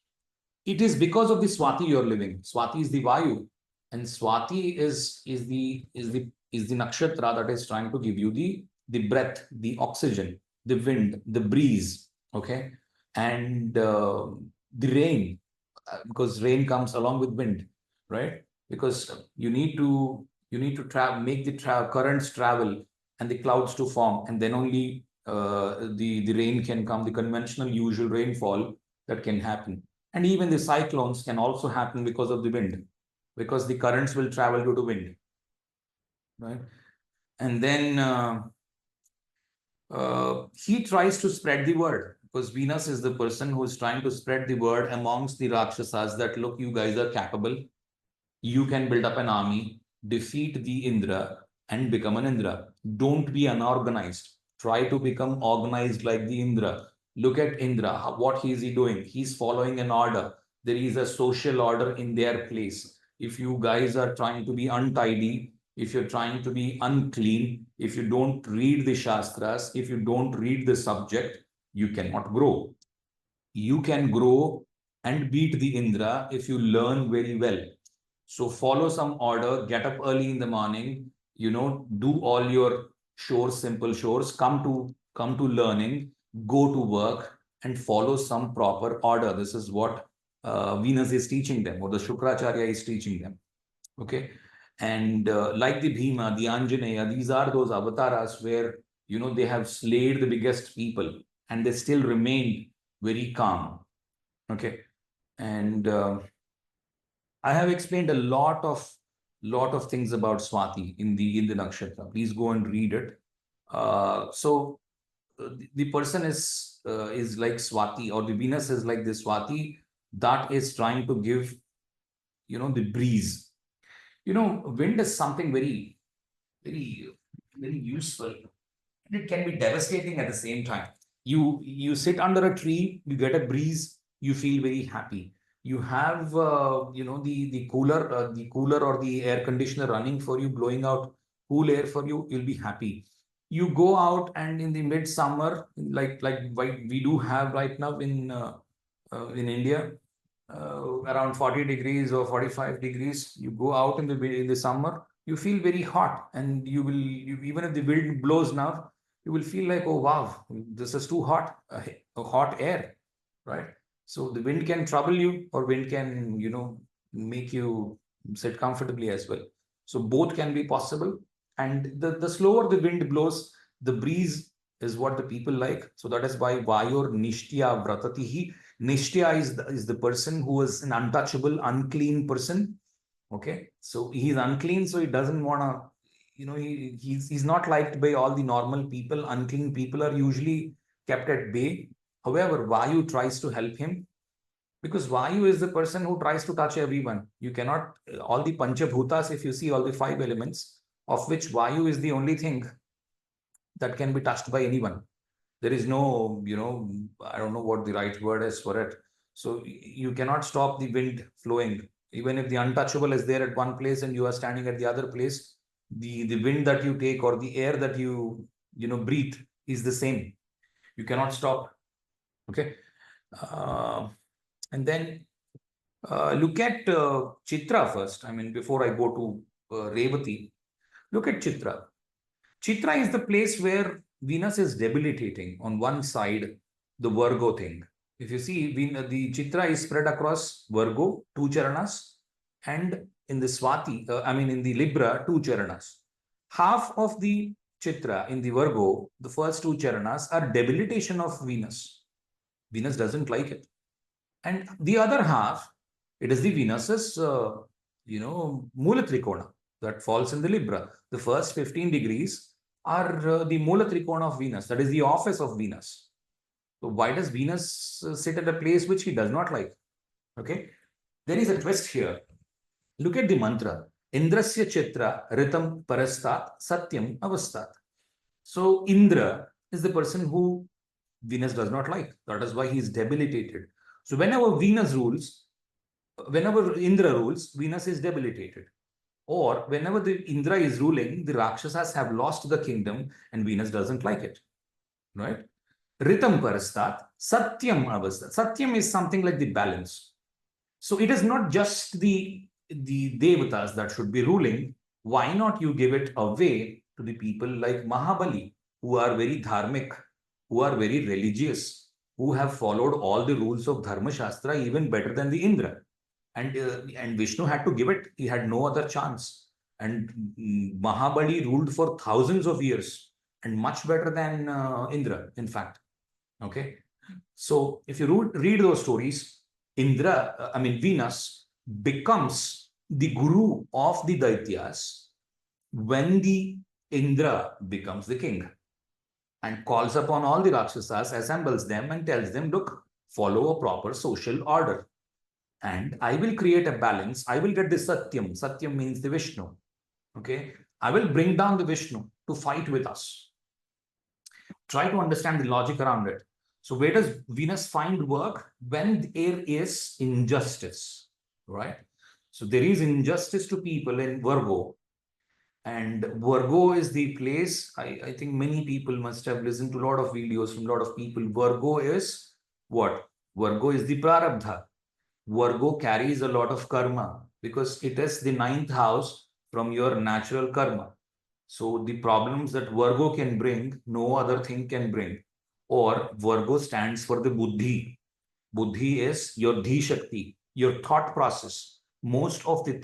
it is because of the Swati you're living. Swati is the Vayu, and Swati is the nakshatra that is trying to give you the breath, the oxygen, the wind, the breeze. Okay, and the rain, because rain comes along with wind, right? Because you need to make the currents travel and the clouds to form, and then only the rain can come, the conventional usual rainfall that can happen. And even the cyclones can also happen because of the wind, because the currents will travel due to wind, right? And then he tries to spread the word, because Venus is the person who is trying to spread the word amongst the Rakshasas that, look, you guys are capable, you can build up an army, defeat the Indra and become an Indra. Don't be unorganized. Try to become organized like the Indra. Look at Indra. What is he doing? He's following an order. There is a social order in their place. If you guys are trying to be untidy, if you're trying to be unclean, if you don't read the Shastras, if you don't read the subject, you cannot grow. You can grow and beat the Indra if you learn very well. So follow some order, get up early in the morning, do all your chores, simple chores, come to learning, go to work, and follow some proper order. This is what Venus is teaching them, or the Shukracharya is teaching them. Okay. And like the Bhima, the Anjaneya, these are those avatars where, they have slayed the biggest people and they still remained very calm. Okay. And I have explained a lot of things about Swati in the nakshatra. Please go and read it. So the person is like Swati, or the Venus is like the Swati that is trying to give, the breeze. Wind is something very, very, very useful. And it can be devastating at the same time. You sit under a tree, you get a breeze, you feel very happy. You have the cooler or the air conditioner running for you, blowing out cool air for you, you'll be happy. You go out, and in the midsummer, like we do have right now in India, around 40 degrees or 45 degrees, you go out in the summer, you feel very hot, and even if the wind blows now, you will feel like, oh wow, this is too hot, a hot air, right? So the wind can trouble you, or wind can, make you sit comfortably as well. So both can be possible. And the slower the wind blows, the breeze is what the people like. So that is why Vayor Nishtya Vratatihi. Nishtya is the person who is an untouchable, unclean person. Okay. So he's unclean, so he doesn't want to, he's not liked by all the normal people. Unclean people are usually kept at bay. However, Vayu tries to help him, because Vayu is the person who tries to touch everyone. You cannot, all the Panchabhutas, if you see all the 5 elements, of which Vayu is the only thing that can be touched by anyone. There is no, I don't know what the right word is for it. So you cannot stop the wind flowing. Even if the untouchable is there at one place and you are standing at the other place, the wind that you take, or the air that you breathe, is the same. You cannot stop. Okay. And then look at Chitra first. I mean, before I go to Revati, look at Chitra. Chitra is the place where Venus is debilitating on one side, the Virgo thing. If you see, the Chitra is spread across Virgo, 2 charanas, and in the Swati, in the Libra, 2 charanas. Half of the Chitra in the Virgo, the first 2 charanas, are debilitation of Venus. Venus doesn't like it. And the other half, it is the Venus's, Mulatrikona that falls in the Libra. The first 15 degrees are the Mulatrikona of Venus. That is the office of Venus. So why does Venus sit at a place which he does not like? Okay. There is a twist here. Look at the mantra. Indrasya Chitra Ritam Parastat Satyam Avastat. So Indra is the person who Venus does not like. That is why he is debilitated. So whenever Indra rules, Venus is debilitated. Or whenever the Indra is ruling, the Rakshasas have lost the kingdom and Venus doesn't like it. Right? Ritam Parastat, Satyam Avastat. Satyam is something like the balance. So it is not just the Devatas that should be ruling. Why not you give it away to the people like Mahabali, who are very dharmic, who are very religious, who have followed all the rules of Dharma Shastra even better than the Indra. And Vishnu had to give it. He had no other chance. And Mahabali ruled for thousands of years, and much better than Indra, in fact. Okay. So if you read those stories, Venus becomes the guru of the Daityas when the Indra becomes the king, and calls upon all the Rakshasas, assembles them and tells them, look, follow a proper social order. And I will create a balance. I will get the Satyam. Satyam means the Vishnu. Okay. I will bring down the Vishnu to fight with us. Try to understand the logic around it. So where does Venus find work? When there is injustice, right? So there is injustice to people in Virgo. And Virgo is the place, I think many people must have listened to a lot of videos from a lot of people. Virgo is what? Virgo is the Prarabdha. Virgo carries a lot of karma because it is the 9th house from your natural karma. So the problems that Virgo can bring, no other thing can bring. or Virgo stands for the Buddhi. Buddhi is your Dhi Shakti, your thought process. Most of the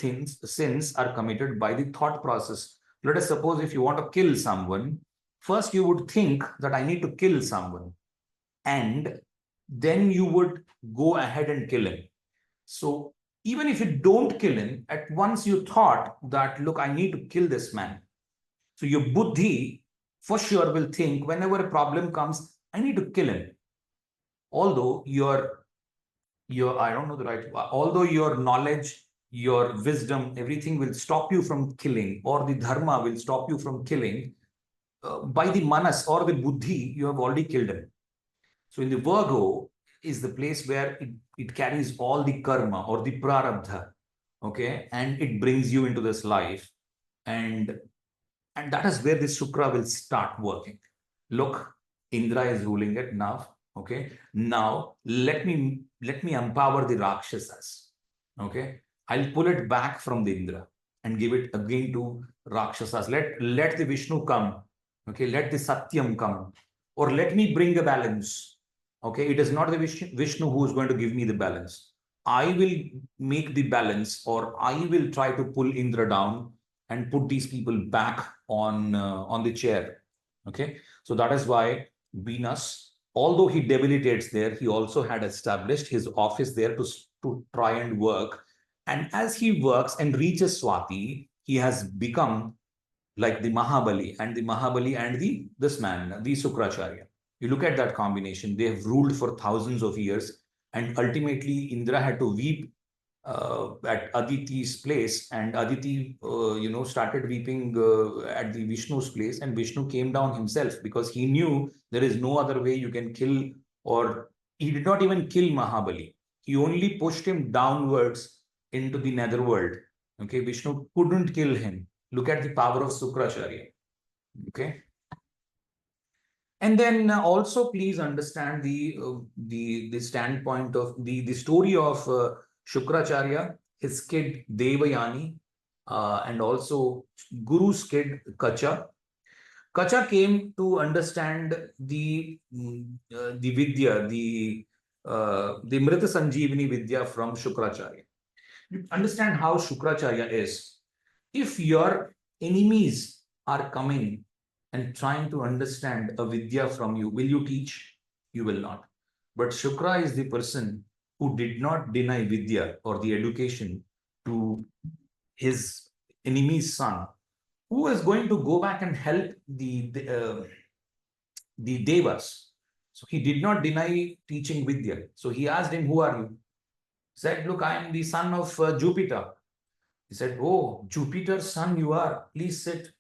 sins are committed by the thought process. Let us suppose if you want to kill someone, first you would think that I need to kill someone, and then you would go ahead and kill him. So even if you don't kill him, at once you thought that, look, I need to kill this man. So your Buddhi for sure will think whenever a problem comes, I need to kill him. Although I don't know the right, although your knowledge, your wisdom, everything will stop you from killing, or the dharma will stop you from killing, by the manas or the buddhi, you have already killed him. So in the Virgo is the place where it carries all the karma or the prarabdha, okay, and it brings you into this life, and that is where this Shukra will start working. Look, Indra is ruling it now. Okay. Now let me empower the Rakshasas. Okay. I'll pull it back from the Indra and give it again to Rakshasas. Let the Vishnu come. Okay. Let the Satyam come. Or let me bring a balance. Okay. It is not the Vishnu who is going to give me the balance. I will make the balance, or I will try to pull Indra down and put these people back on the chair. Okay. So that is why Venus, although he debilitates there, he also had established his office there to try and work. And as he works and reaches Swati, he has become like the Mahabali and this man, the Sukracharya. You look at that combination, they have ruled for thousands of years, and ultimately Indra had to weep at Aditi's place, and Aditi, started weeping at the Vishnu's place, and Vishnu came down himself because he knew there is no other way you can kill, or he did not even kill Mahabali. He only pushed him downwards into the netherworld. Okay, Vishnu couldn't kill him. Look at the power of Sukracharya. Okay. And then also please understand the standpoint of the story of Shukracharya, his kid Devayani, and also Guru's kid Kacha. Kacha came to understand the Vidya, the Mrita Sanjeevani Vidya from Shukracharya. You understand how Shukracharya is. If your enemies are coming and trying to understand a Vidya from you, will you teach? You will not. But Shukra is the person who did not deny Vidya or the education to his enemy's son, who is going to go back and help the Devas. So he did not deny teaching Vidya. So he asked him, who are you? He said, look, I am the son of Jupiter. He said, oh, Jupiter's son you are. Please sit.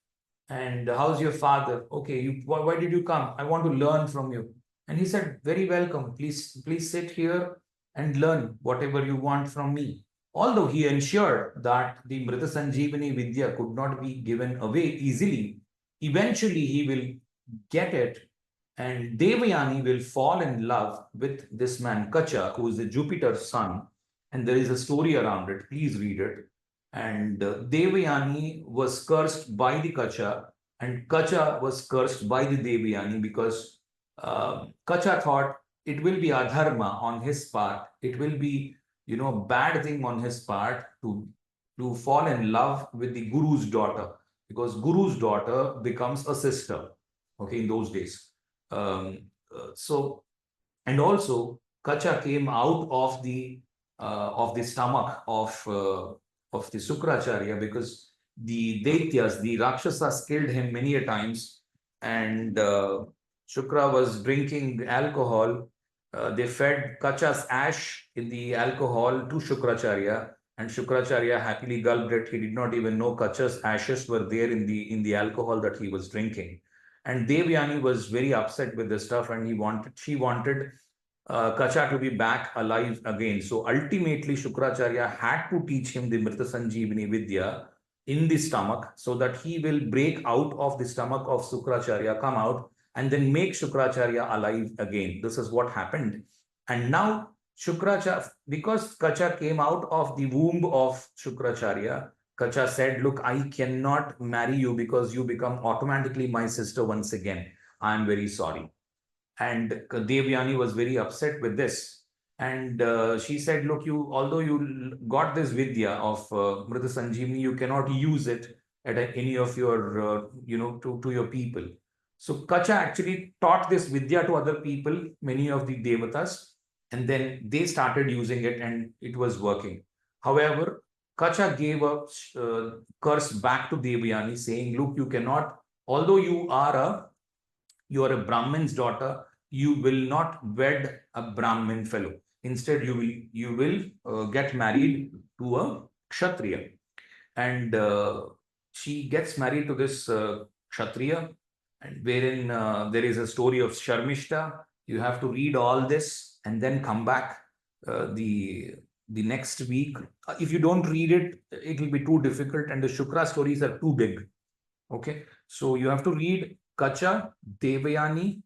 And how's your father? Okay, why did you come? I want to learn from you. And he said, very welcome. Please sit here and learn whatever you want from me. Although he ensured that the Mrita Sanjeevani Vidya could not be given away easily, eventually he will get it, and Devayani will fall in love with this man, Kacha, who is the Jupiter's son. And there is a story around it. Please read it. And Devayani was cursed by the Kacha, and Kacha was cursed by the Devayani, because Kacha thought it will be adharma on his part. It will be, bad thing on his part to fall in love with the Guru's daughter, because Guru's daughter becomes a sister, okay, in those days. And also Kacha came out of the stomach of the Sukracharya, because the Daityas, the Rakshasas, killed him many a times, and Shukra was drinking alcohol. They fed Kacha's ash in the alcohol to Shukracharya, and Shukracharya happily gulped it. He did not even know Kacha's ashes were there in the alcohol that he was drinking. And Devayani was very upset with this stuff, and she wanted Kacha to be back alive again. So ultimately, Shukracharya had to teach him the Mrita Sanjeevani Vidya in the stomach, so that he will break out of the stomach of Shukracharya, come out, and then make Shukracharya alive again. This is what happened. And now Shukracharya, because Kacha came out of the womb of Shukracharya, Kacha said, look, I cannot marry you because you become automatically my sister once again. I am very sorry. And Devayani was very upset with this. And she said, look, although you got this Vidya of Mrita Sanjeevani, you cannot use it at any of your, to your people. So Kacha actually taught this Vidya to other people, many of the Devatas, and then they started using it and it was working. However, Kacha gave a curse back to Devayani saying, look, you cannot, although you are a Brahmin's daughter, you will not wed a Brahmin fellow. Instead, you will get married to a Kshatriya. And she gets married to this Kshatriya, and wherein there is a story of Sharmishta. You have to read all this and then come back the next week. If you don't read it, it will be too difficult, and the Shukra stories are too big. Okay, so you have to read Kacha, Devayani,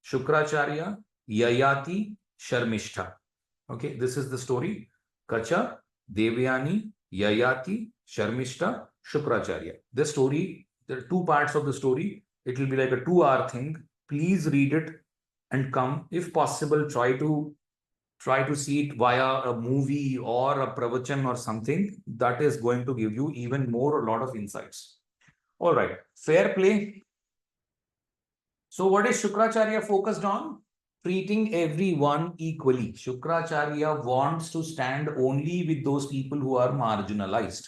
Shukracharya, Yayati, Sharmishta. Okay, this is the story. Kacha, Devayani, Yayati, Sharmishta, Shukracharya. The story, there are two parts of the story. It will be like a 2-hour thing. Please read it and come. If possible, try to see it via a movie or a pravachan or something. That is going to give you even more, a lot of insights. All right, fair play. So what is Shukracharya focused on? Treating everyone equally. Shukracharya wants to stand only with those people who are marginalized.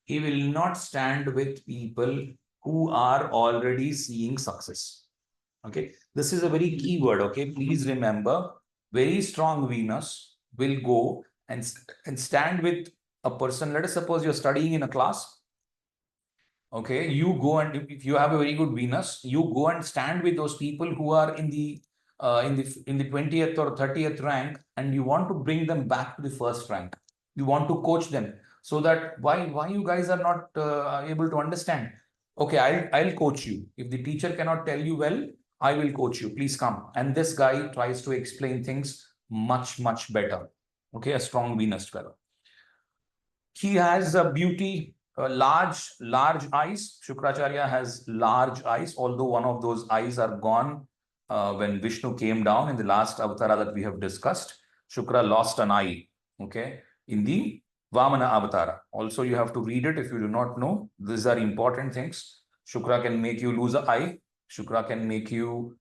He will not stand with people who are already seeing success. Okay, this is a very key word. Okay, please remember, very strong Venus will go and stand with a person. Let us suppose you're studying in a class. Okay, you go, and if you have a very good Venus, you go and stand with those people who are in the 20th or 30th rank, and you want to bring them back to the first rank. You want to coach them, so that why you guys are not able to understand. Okay, I'll coach you. If the teacher cannot tell you well, I will coach you. Please come. And this guy tries to explain things much better. Okay, a strong Venus fellow. He has a beauty, large eyes. Shukracharya has large eyes, although one of those eyes are gone when Vishnu came down in the last avatara that we have discussed. Shukra lost an eye, okay, in the Vamana avatara. Also, you have to read it if you do not know. These are important things. Shukra can make you lose an eye. Shukra can make you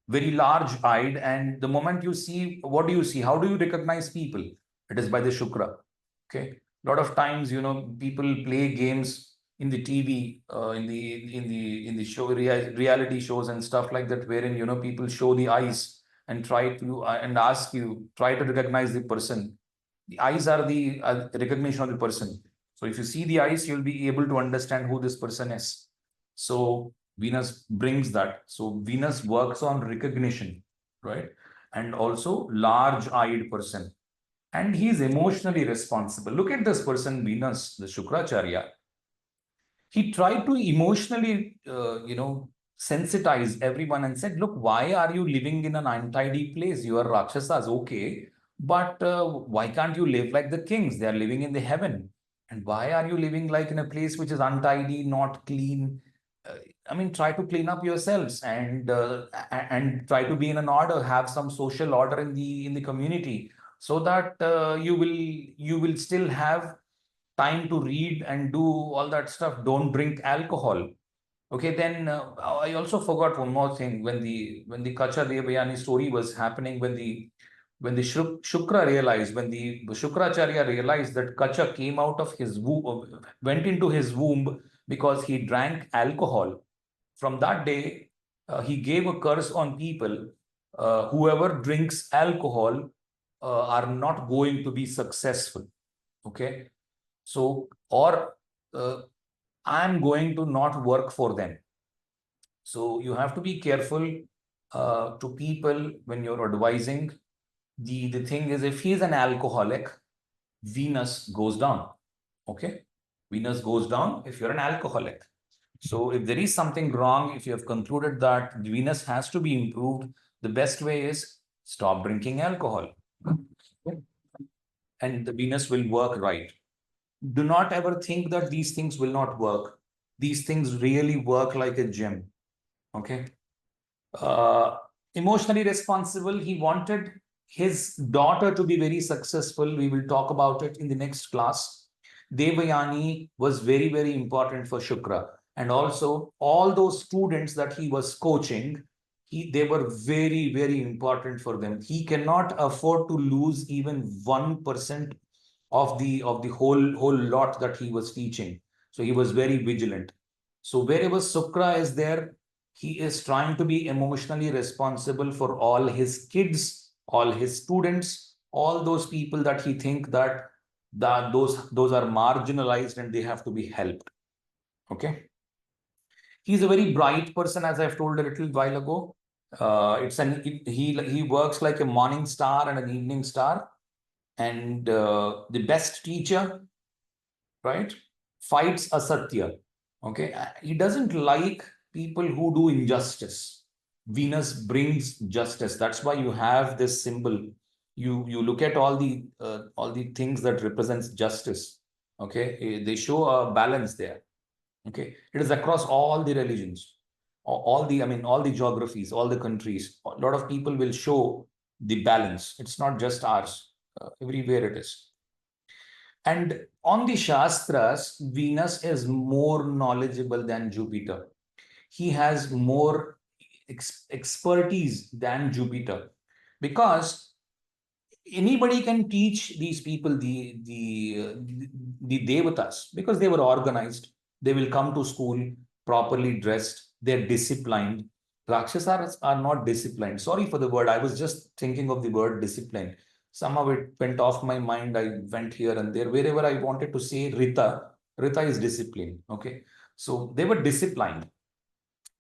very large-eyed. And the moment you see, what do you see? How do you recognize people? It is by the Shukra, okay? A lot of times, people play games in the TV, in the show, reality shows and stuff like that, wherein people show the eyes and try to and ask you, try to recognize the person. The eyes are the recognition of the person. So if you see the eyes, you'll be able to understand who this person is. So Venus brings that. So Venus works on recognition, right? And also large-eyed person. And he is emotionally responsible. Look at this person, Venus, the Shukracharya. He tried to emotionally, sensitize everyone and said, look, why are you living in an untidy place? You are Rakshasas, okay. But why can't you live like the kings? They are living in the heaven. And why are you living like in a place which is untidy, not clean? Try to clean up yourselves and try to be in an order, have some social order in the community, so that you will still have time to read and do all that stuff. Don't drink alcohol. Okay, then I also forgot one more thing. When the Kacha Devayani story was happening, when the Shukra realized, when the Shukracharya realized that Kacha came out of his womb, went into his womb because he drank alcohol. From that day, he gave a curse on people. Whoever drinks alcohol are not going to be successful. Okay, so or I'm going to not work for them. So you have to be careful to people when you're advising. The thing is, if he's an alcoholic, Venus goes down. Okay, Venus goes down if you're an alcoholic. So if there is something wrong, if you have concluded that Venus has to be improved, the best way is stop drinking alcohol. And the Venus will work right. Do not ever think that these things will not work. These things really work like a gym. Okay. Emotionally responsible. He wanted his daughter to be very successful. We will talk about it in the next class. Devayani was very, very important for Shukra. And also, all those students that he was coaching, they were very, very important for them. He cannot afford to lose even 1% of the whole lot that he was teaching. So he was very vigilant. So wherever Sukra is there, he is trying to be emotionally responsible for all his kids, all his students, all those people that he think that those are marginalized and they have to be helped. Okay. He's a very bright person, as I've told a little while ago. He works like a morning star and an evening star, and the best teacher, right, fights asatya. Okay, he doesn't like people who do injustice. Venus brings justice. That's why you have this symbol. You look at all the things that represents justice. Okay, they show a balance there. Okay, it is across all the religions, all the, I mean, all the geographies, all the countries. A lot of people will show the balance. It's not just ours. Everywhere it is. And on the Shastras, Venus is more knowledgeable than Jupiter. He has more expertise than Jupiter, because anybody can teach these people the devatas, because they were organized. They will come to school properly dressed. They're disciplined. Rakshasas are not disciplined. Sorry for the word. I was just thinking of the word disciplined. Somehow it went off my mind. I went here and there. Wherever I wanted to say Rita, Rita is discipline. Okay. So they were disciplined.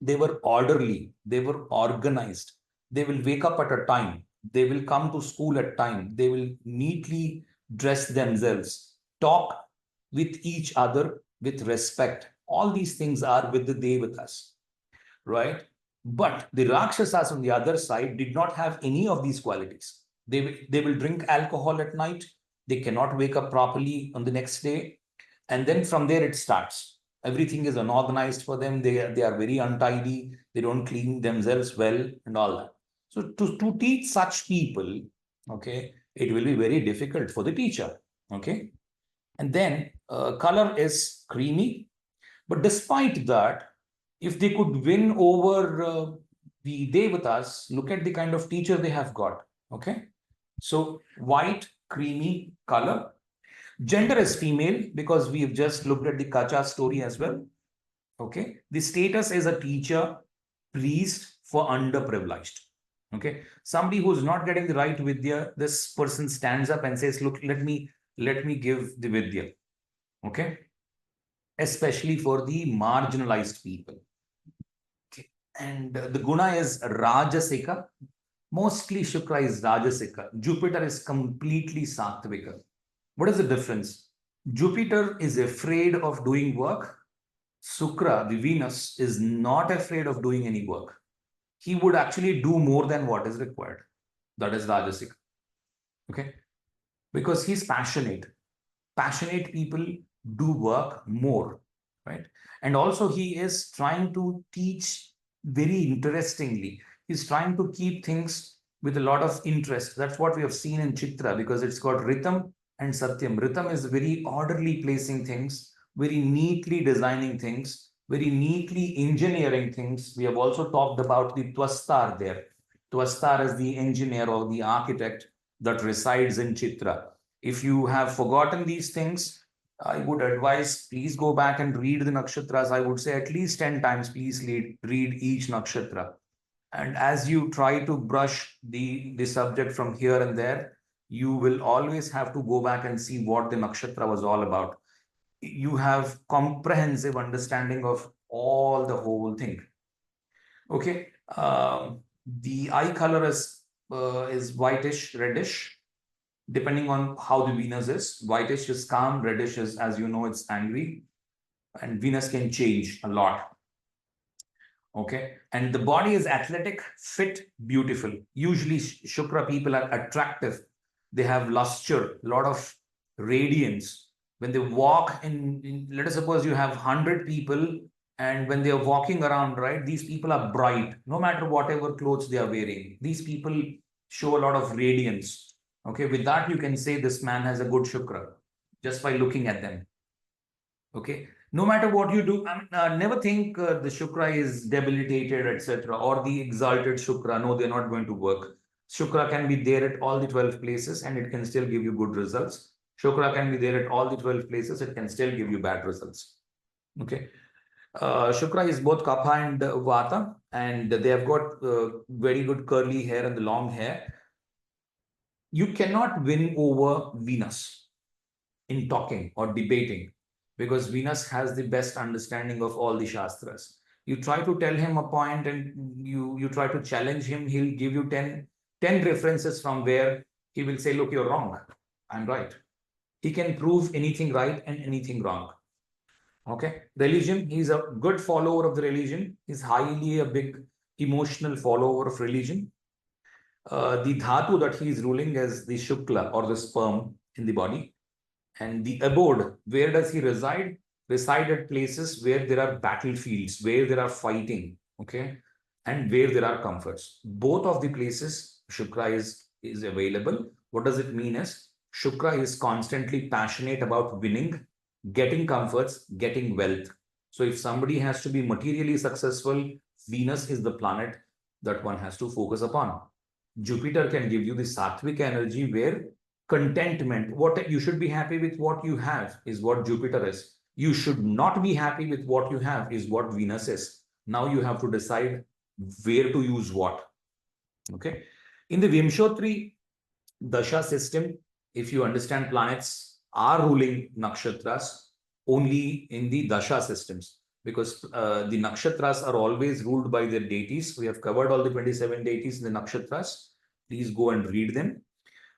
They were orderly. They were organized. They will wake up at a time. They will come to school at time. They will neatly dress themselves, talk with each other with respect. All these things are with the Devatas, right? But the Rakshasas on the other side did not have any of these qualities. They will drink alcohol at night. They cannot wake up properly on the next day. And then from there it starts. Everything is unorganized for them. They are very untidy. They don't clean themselves well and all that. So to teach such people, okay, it will be very difficult for the teacher. Okay. And then color is creamy. But despite that, if they could win over the Devatas, look at the kind of teacher they have got. Okay. So white, creamy color. Gender is female, because we have just looked at the Kacha story as well. Okay. The status is a teacher, priest for underprivileged. Okay. Somebody who's not getting the right Vidya, this person stands up and says, look, let me give the Vidya. Okay. Especially for the marginalized people. Okay. And the guna is Rajasika. Mostly Shukra is Rajasika. Jupiter is completely Sattvika. What is the difference? Jupiter is afraid of doing work. Shukra, the Venus, is not afraid of doing any work. He would actually do more than what is required. That is Rajasika. Okay? Because he's passionate. Passionate people do work more, right? And also he is trying to teach very interestingly. He's trying to keep things with a lot of interest. That's what we have seen in Chitra, because it's got rhythm and Satyam. Rhythm is very orderly placing things, very neatly designing things, very neatly engineering things. We have also talked about the Twastar there. Twastar is the engineer or the architect that resides in Chitra. If you have forgotten these things, I would advise, please go back and read the nakshatras. I would say at least 10 times, please read each nakshatra. And as you try to brush the subject from here and there, you will always have to go back and see what the nakshatra was all about. You have comprehensive understanding of all the whole thing. Okay. The eye color is whitish, reddish, depending on how the Venus is. Whitish is calm, reddish is, as you know, it's angry. And Venus can change a lot. Okay. And the body is athletic, fit, beautiful. Usually Shukra people are attractive. They have luster, a lot of radiance. When they walk let us suppose you have 100 people And when they are walking around, right, these people are bright, no matter whatever clothes they are wearing. These people show a lot of radiance. Okay, with that, you can say this man has a good Shukra just by looking at them. Okay, no matter what you do, I mean, never think the Shukra is debilitated, etc., or the exalted Shukra. No, they're not going to work. Shukra can be there at all the 12 places and it can still give you good results. Shukra can be there at all the 12 places, it can still give you bad results. Okay. Shukra is both Kapha and Vata, and they have got very good curly hair and the long hair. You cannot win over Venus in talking or debating because Venus has the best understanding of all the Shastras. You try to tell him a point and you try to challenge him, he'll give you 10 references from where he will say, look, you're wrong. I'm right. He can prove anything right and anything wrong. Okay. Religion, he's a good follower of the religion. He's highly a big emotional follower of religion. The dhatu that he is ruling is the shukla or the sperm in the body. And the abode, where does he reside? Reside at places where there are battlefields, where there are fighting, okay, and where there are comforts. Both of the places, Shukra is available. What does it mean is, Shukra is constantly passionate about winning, getting comforts, getting wealth. So if somebody has to be materially successful, Venus is the planet that one has to focus upon. Jupiter can give you the sattvic energy where contentment, what you should be happy with what you have is what Jupiter is. You should not be happy with what you have is what Venus is. Now you have to decide where to use what. Okay. In the Vimshotri Dasha system, if you understand, planets are ruling nakshatras only in the Dasha systems because the nakshatras are always ruled by their deities. We have covered all the 27 deities in the nakshatras. Please go and read them.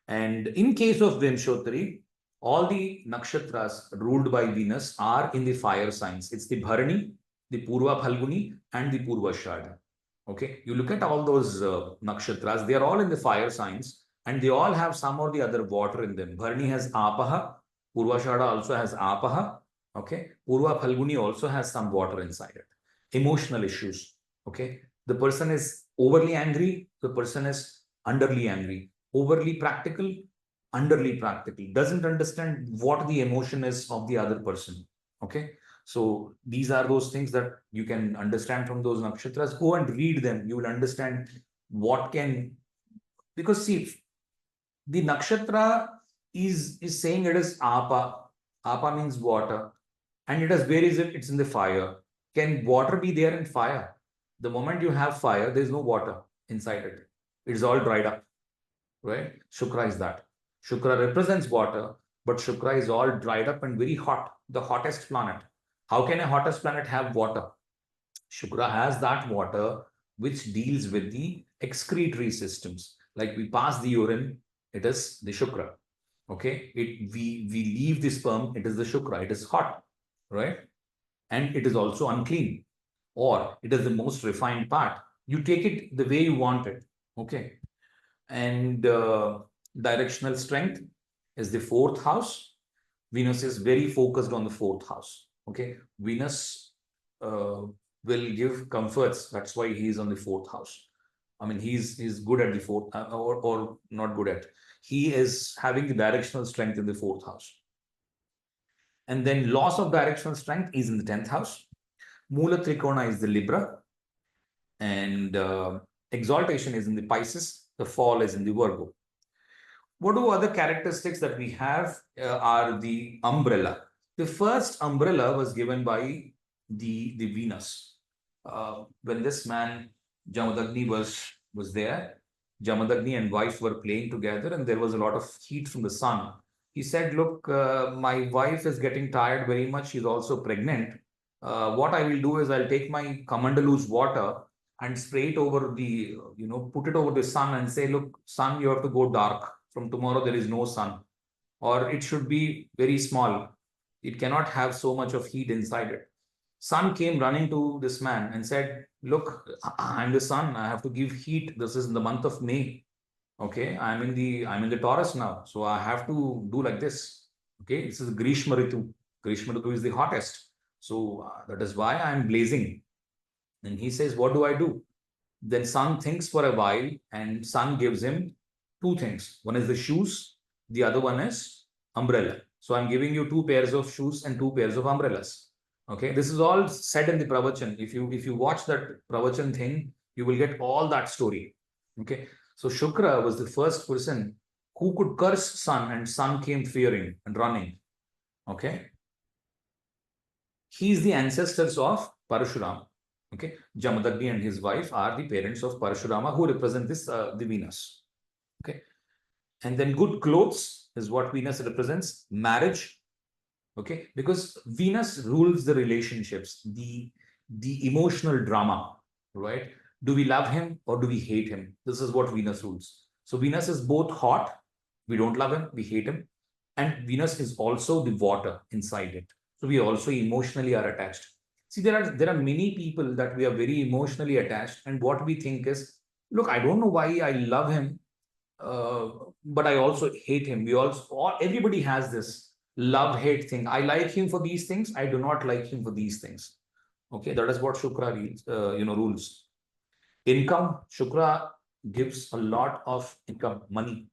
And in case of Vimshotri, all the nakshatras ruled by Venus are in the fire signs. It's the Bharani, the Purva Phalguni, and the Purvashada. Okay, you look at all those nakshatras, they are all in the fire signs and they all have some or the other water in them. Bharani has Apaha, Purvashada also has Apaha. Okay, Purva Phalguni also has some water inside it. Emotional issues. Okay, the person is overly angry, the person is underly angry. Overly practical, underly practical, doesn't understand what the emotion is of the other person. Okay. So these are those things that you can understand from those nakshatras. Go and read them. You will understand what can, because see, the nakshatra is saying it is apa. Apa means water. And it is, where is it? It's in the fire. Can water be there in fire? The moment you have fire, there's no water inside it. It's all dried up. Right? Shukra is that. Shukra represents water, but Shukra is all dried up and very hot, the hottest planet. How can a hottest planet have water? Shukra has that water which deals with the excretory systems. Like we pass the urine, it is the Shukra. Okay, we leave the sperm, it is the Shukra, it is hot, right? And it is also unclean, or it is the most refined part. You take it the way you want it. Okay. And directional strength is the fourth house. Venus is very focused on the fourth house. Okay, Venus will give comforts. That's why he is on the fourth house. I mean, he's good at the fourth, or not good at. He is having the directional strength in the fourth house. And then loss of directional strength is in the 10th house. Mulatrikona is the Libra. And exaltation is in the Pisces. The fall is in the Virgo. What do other characteristics that we have are the umbrella. The first umbrella was given by the Venus. When this man, Jamadagni, was there, Jamadagni and wife were playing together and there was a lot of heat from the sun. He said, look, my wife is getting tired very much. She's also pregnant. What I will do is I'll take my Kamandalu's water and spray it over the, put it over the sun and say, look, sun, you have to go dark. From tomorrow, there is no sun. Or it should be very small. It cannot have so much of heat inside it. Sun came running to this man and said, look, I'm the sun. I have to give heat. This is in the month of May. Okay, I'm in the Taurus now. So I have to do like this. Okay, this is Grishma Ritu. Grishma Ritu is the hottest. So that is why I'm blazing. And he says, what do I do? Then sun thinks for a while and sun gives him two things. One is the shoes, the other one is umbrella. So I'm giving you two pairs of shoes and two pairs of umbrellas. Okay, this is all said in the pravachan. If you watch that pravachan thing, you will get all that story. Okay, so Shukra was the first person who could curse sun, and sun came fearing and running. Okay, he is the ancestors of Parashurama. Okay, Jamadagni and his wife are the parents of Parashurama, who represent this the Venus. Okay, and then good clothes is what Venus represents. Marriage. Okay, because Venus rules the relationships, the emotional drama. Right? Do we love him or do we hate him? This is what Venus rules. So Venus is both hot. We don't love him. We hate him. And Venus is also the water inside it. So we also emotionally are attached. See, there are many people that we are very emotionally attached, and what we think is, look, I don't know why I love him, but I also hate him. Everybody has this love-hate thing. I like him for these things. I do not like him for these things. Okay, that is what Shukra rules. Income, Shukra gives a lot of income, money.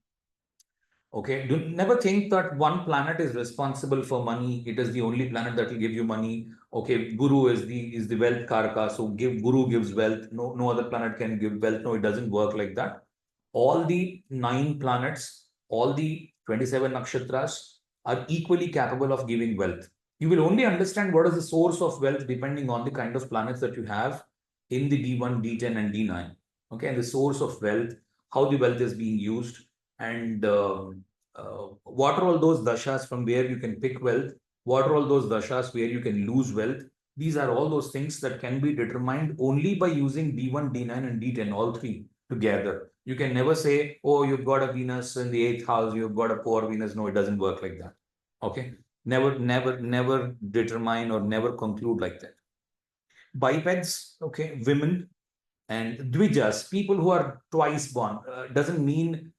Okay, never think that one planet is responsible for money. It is the only planet that will give you money. Okay, Guru is the wealth karaka, so Guru gives wealth. No other planet can give wealth. No, it doesn't work like that. All the 9 planets, all the 27 nakshatras are equally capable of giving wealth. You will only understand what is the source of wealth depending on the kind of planets that you have in the D1, D10, and D9. Okay, and the source of wealth, how the wealth is being used, and what are all those dashas from where you can pick wealth, what are all those dashas where you can lose wealth. These are all those things that can be determined only by using D1, D9, and D10, all three together. You can never say, oh, you've got a Venus in the 8th house, you've got a poor Venus. No, it doesn't work like that. Okay. Never determine or never conclude like that. Bipeds, okay, women, and dvijas, people who are twice born, doesn't mean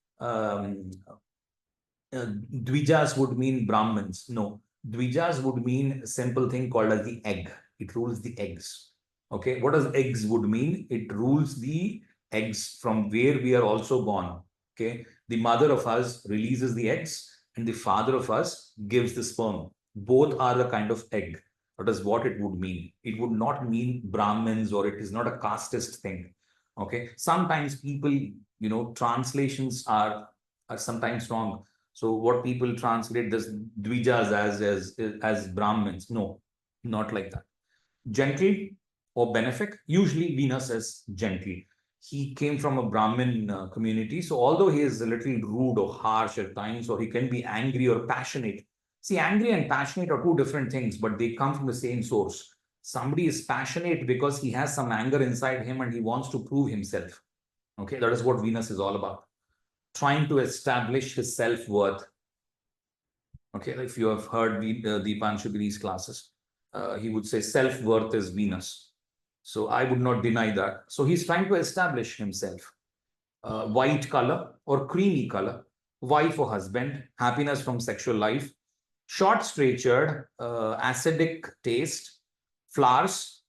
dvijas would mean Brahmins. No, dvijas would mean a simple thing called as the egg. It rules the eggs. Okay, what does eggs would mean? It rules the eggs from where we are also born. Okay, the mother of us releases the eggs and the father of us gives the sperm. Both are the kind of egg. That is what it would mean. It would not mean Brahmins, or it is not a casteist thing. Okay, sometimes people, translations are sometimes wrong. So what people translate this dvijas as Brahmins. No, not like that. Gentle or benefic, usually Venus is gentle. He came from a Brahmin community. So although he is a little rude or harsh at times, or he can be angry or passionate. See, angry and passionate are two different things, but they come from the same source. Somebody is passionate because he has some anger inside him and he wants to prove himself. Okay, that is what Venus is all about. Trying to establish his self-worth. Okay, if you have heard Deepan Shugiri's classes, he would say self-worth is Venus. So I would not deny that. So he's trying to establish himself. White color or creamy color, wife or husband, happiness from sexual life, short statured, acidic taste, flowers,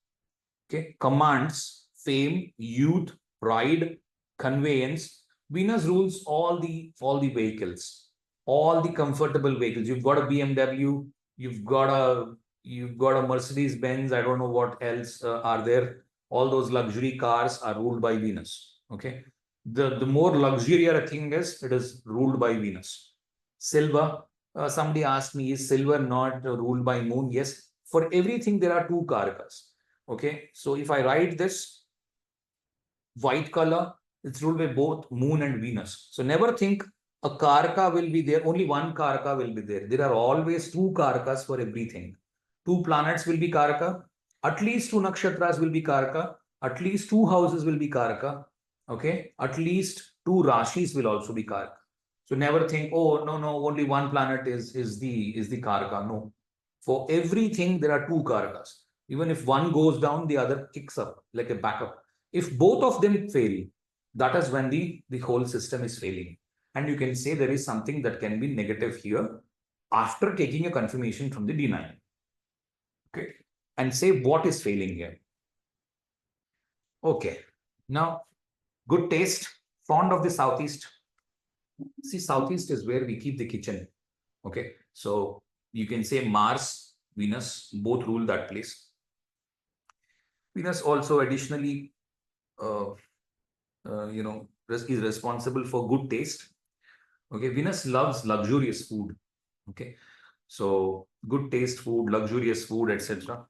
okay, commands, fame, youth, pride, conveyance. Venus rules all the vehicles, all the comfortable vehicles. You've got a BMW, you've got a Mercedes Benz. I don't know what else are there. All those luxury cars are ruled by Venus. Okay, the more luxurious a thing is, it is ruled by Venus. Silver. Somebody asked me, is silver not ruled by moon? Yes. For everything, there are two karakas. Okay, so if I write this white color, it's ruled by both moon and Venus. So never think a karaka will be there, only one karaka will be there. There are always two karakas for everything. Two planets will be karaka, at least two nakshatras will be karaka, at least two houses will be karaka, okay, at least two rashis will also be karaka. So never think, oh, no, only one planet is the karaka. No. For everything, there are two karakas. Even if one goes down, the other kicks up like a backup. If both of them fail, that is when the whole system is failing. And you can say there is something that can be negative here after taking a confirmation from the D9. Okay. and say what is failing here. Okay. Now, good taste, fond of the southeast. See, southeast is where we keep the kitchen. Okay. So you can say Mars, Venus, both rule that place. Venus also additionally, is responsible for good taste. Okay. Venus loves luxurious food. Okay. So good taste food, luxurious food, etc.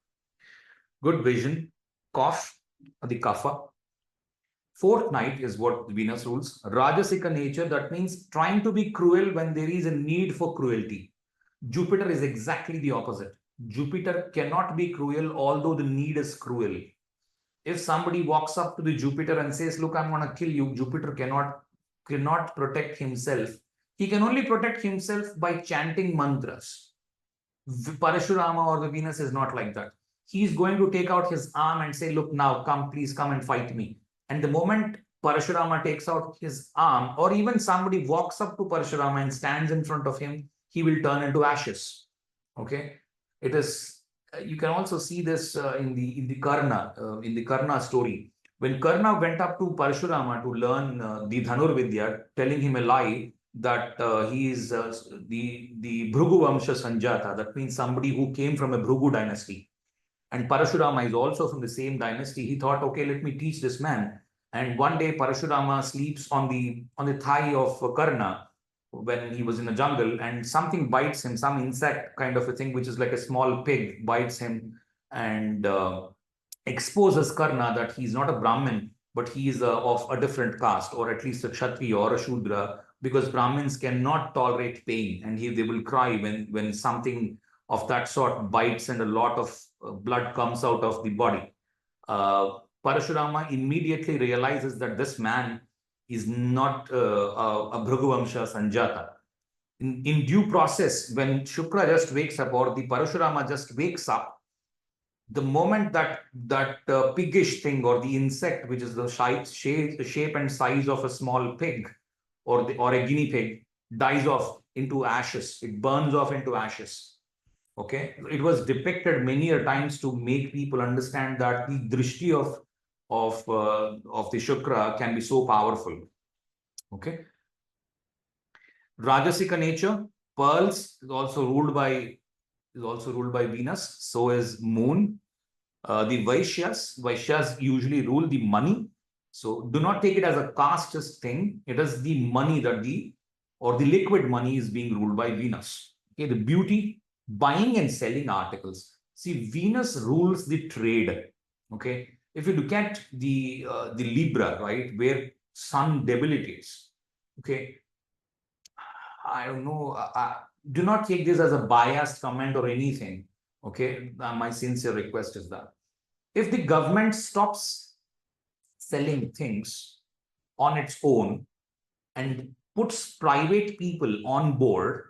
Good vision, cough, the kapha. Fourth night is what Venus rules. Rajasika nature, that means trying to be cruel when there is a need for cruelty. Jupiter is exactly the opposite. Jupiter cannot be cruel, although the need is cruel. If somebody walks up to the Jupiter and says, look, I'm going to kill you, Jupiter cannot protect himself. He can only protect himself by chanting mantras. Parashurama or the Venus is not like that. He's going to take out his arm and say, look, now come, please come and fight me. And the moment Parashurama takes out his arm, or even somebody walks up to Parashurama and stands in front of him, he will turn into ashes. Okay. It is, you can also see this in the Karna story. When Karna went up to Parashurama to learn the Dhanur Vidya, telling him a lie that he is the Bhrugu Vamsha Sanjata, that means somebody who came from a Bhrugu dynasty. And Parashurama is also from the same dynasty. He thought, okay, let me teach this man. And one day Parashurama sleeps on the thigh of Karna when he was in the jungle, and something bites him, some insect kind of a thing, which is like a small pig, bites him and exposes Karna that he's not a Brahmin, but he is of a different caste, or at least a Kshatriya or a Shudra, because Brahmins cannot tolerate pain, and they will cry when something of that sort bites and a lot of blood comes out of the body. Parashurama immediately realizes that this man is not a Bhraguvamsha Sanjata. In due process, when Shukra just wakes up, or the Parashurama just wakes up, the moment that piggish thing, or the insect, which is the shape and size of a small pig, or a guinea pig, dies off into ashes. It burns off into ashes. Okay, it was depicted many a times to make people understand that the drishti of the Shukra can be so powerful. Okay, Rajasika nature, pearls is also ruled by Venus. So is moon. The Vaishyas usually rule the money. So do not take it as a casteist thing. It is the money that the liquid money is being ruled by Venus. Okay, the beauty, buying and selling articles. See, Venus rules the trade. Okay, if you look at the Libra, right, where Sun debilitates. Okay, I don't know. Do not take this as a biased comment or anything. Okay, my sincere request is that if the government stops selling things on its own and puts private people on board,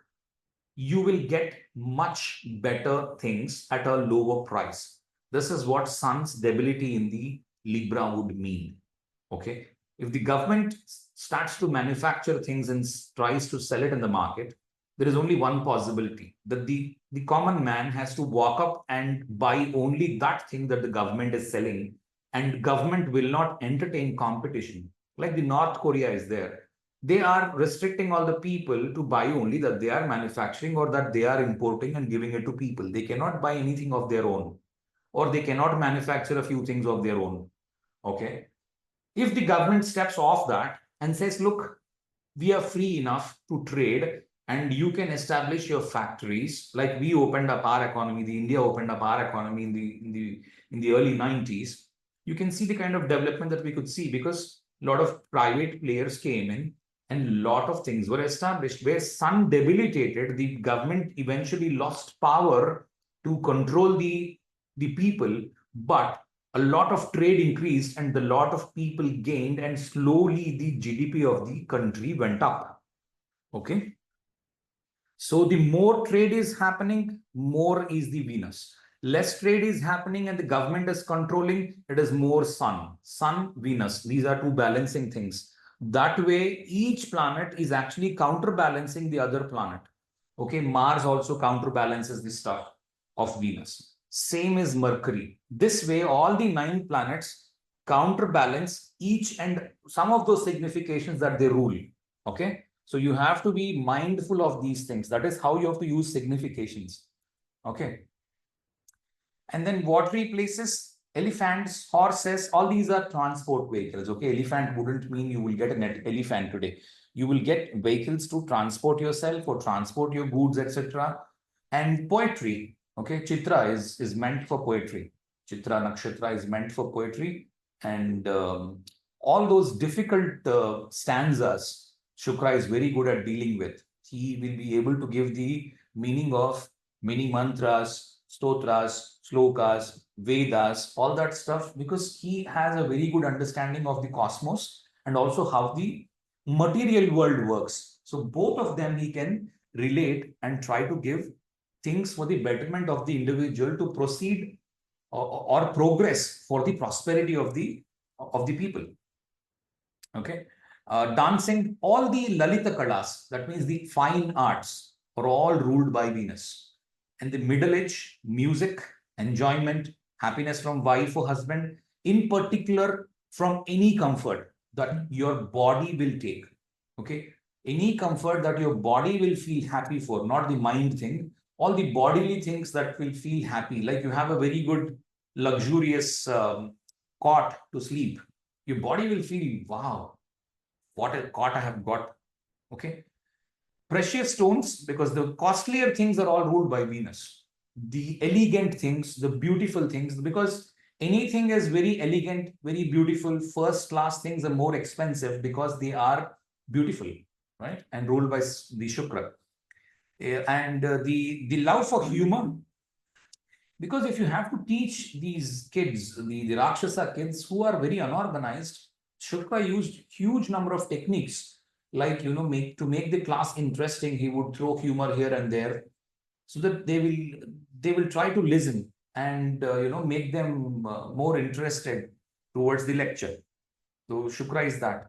you will get much better things at a lower price. This is what Sun's debility in the Libra would mean. Okay, if the government starts to manufacture things and tries to sell it in the market, there is only one possibility, that the common man has to walk up and buy only that thing that the government is selling, and government will not entertain competition. Like the North Korea is there. They are restricting all the people to buy only that they are manufacturing or that they are importing and giving it to people. They cannot buy anything of their own, or they cannot manufacture a few things of their own. Okay. If the government steps off that and says, look, we are free enough to trade, and you can establish your factories, like we opened up our economy, the India opened up our economy in the early 90s, you can see the kind of development that we could see, because a lot of private players came in and a lot of things were established. Where Sun debilitated, the government eventually lost power to control the people, but a lot of trade increased and a lot of people gained, and slowly the GDP of the country went up. Okay. So the more trade is happening, more is the Venus. Less trade is happening and the government is controlling, it is more Sun. Sun, Venus, these are two balancing things. That way, each planet is actually counterbalancing the other planet. Okay, Mars also counterbalances the stuff of Venus. same is Mercury. This way, all the 9 planets counterbalance each and some of those significations that they rule. Okay. So you have to be mindful of these things. That is how you have to use significations. Okay. And then watery places, elephants, horses, all these are transport vehicles. Okay. Elephant wouldn't mean you will get an elephant today. You will get vehicles to transport yourself or transport your goods, etc. And poetry. Okay. Chitra is meant for poetry. Chitra, Nakshatra is meant for poetry. And all those difficult stanzas, Shukra is very good at dealing with. He will be able to give the meaning of many mantras, stotras, slokas, Vedas, all that stuff, because he has a very good understanding of the cosmos and also how the material world works. So both of them he can relate and try to give things for the betterment of the individual to proceed or progress for the prosperity of the people. Okay. Dancing, all the Lalita Kalas, that means the fine arts, are all ruled by Venus. And the middle age, music, enjoyment, happiness from wife or husband, in particular from any comfort that your body will take. Okay. Any comfort that your body will feel happy for, not the mind thing, all the bodily things that will feel happy. Like you have a very good, luxurious cot to sleep. Your body will feel, wow, what a cot I have got. Okay. Precious stones, because the costlier things are all ruled by Venus. The elegant things, the beautiful things, because anything is very elegant, very beautiful, first class things are more expensive because they are beautiful, right? And ruled by the Shukra. And the love for humor, because if you have to teach these kids, the Rakshasa kids who are very unorganized, Shukra used huge number of techniques, like, to make the class interesting. He would throw humor here and there so that they will try to listen and, make them more interested towards the lecture. So Shukra is that.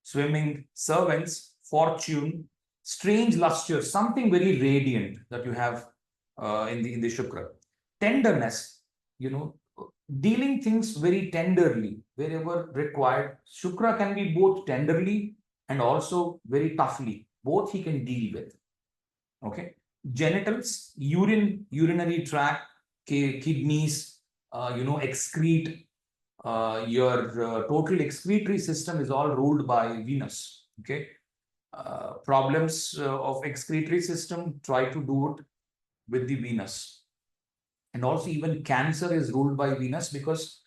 Swimming, servants, fortune, strange luster, something very radiant that you have in the Shukra. Tenderness, dealing things very tenderly wherever required. Shukra can be both tenderly and also very toughly. Both he can deal with. Okay. Genitals, urinary tract, kidneys, excrete. Your total excretory system is all ruled by Venus. Okay. Problems of excretory system, try to do it with the Venus. And also even cancer is ruled by Venus, because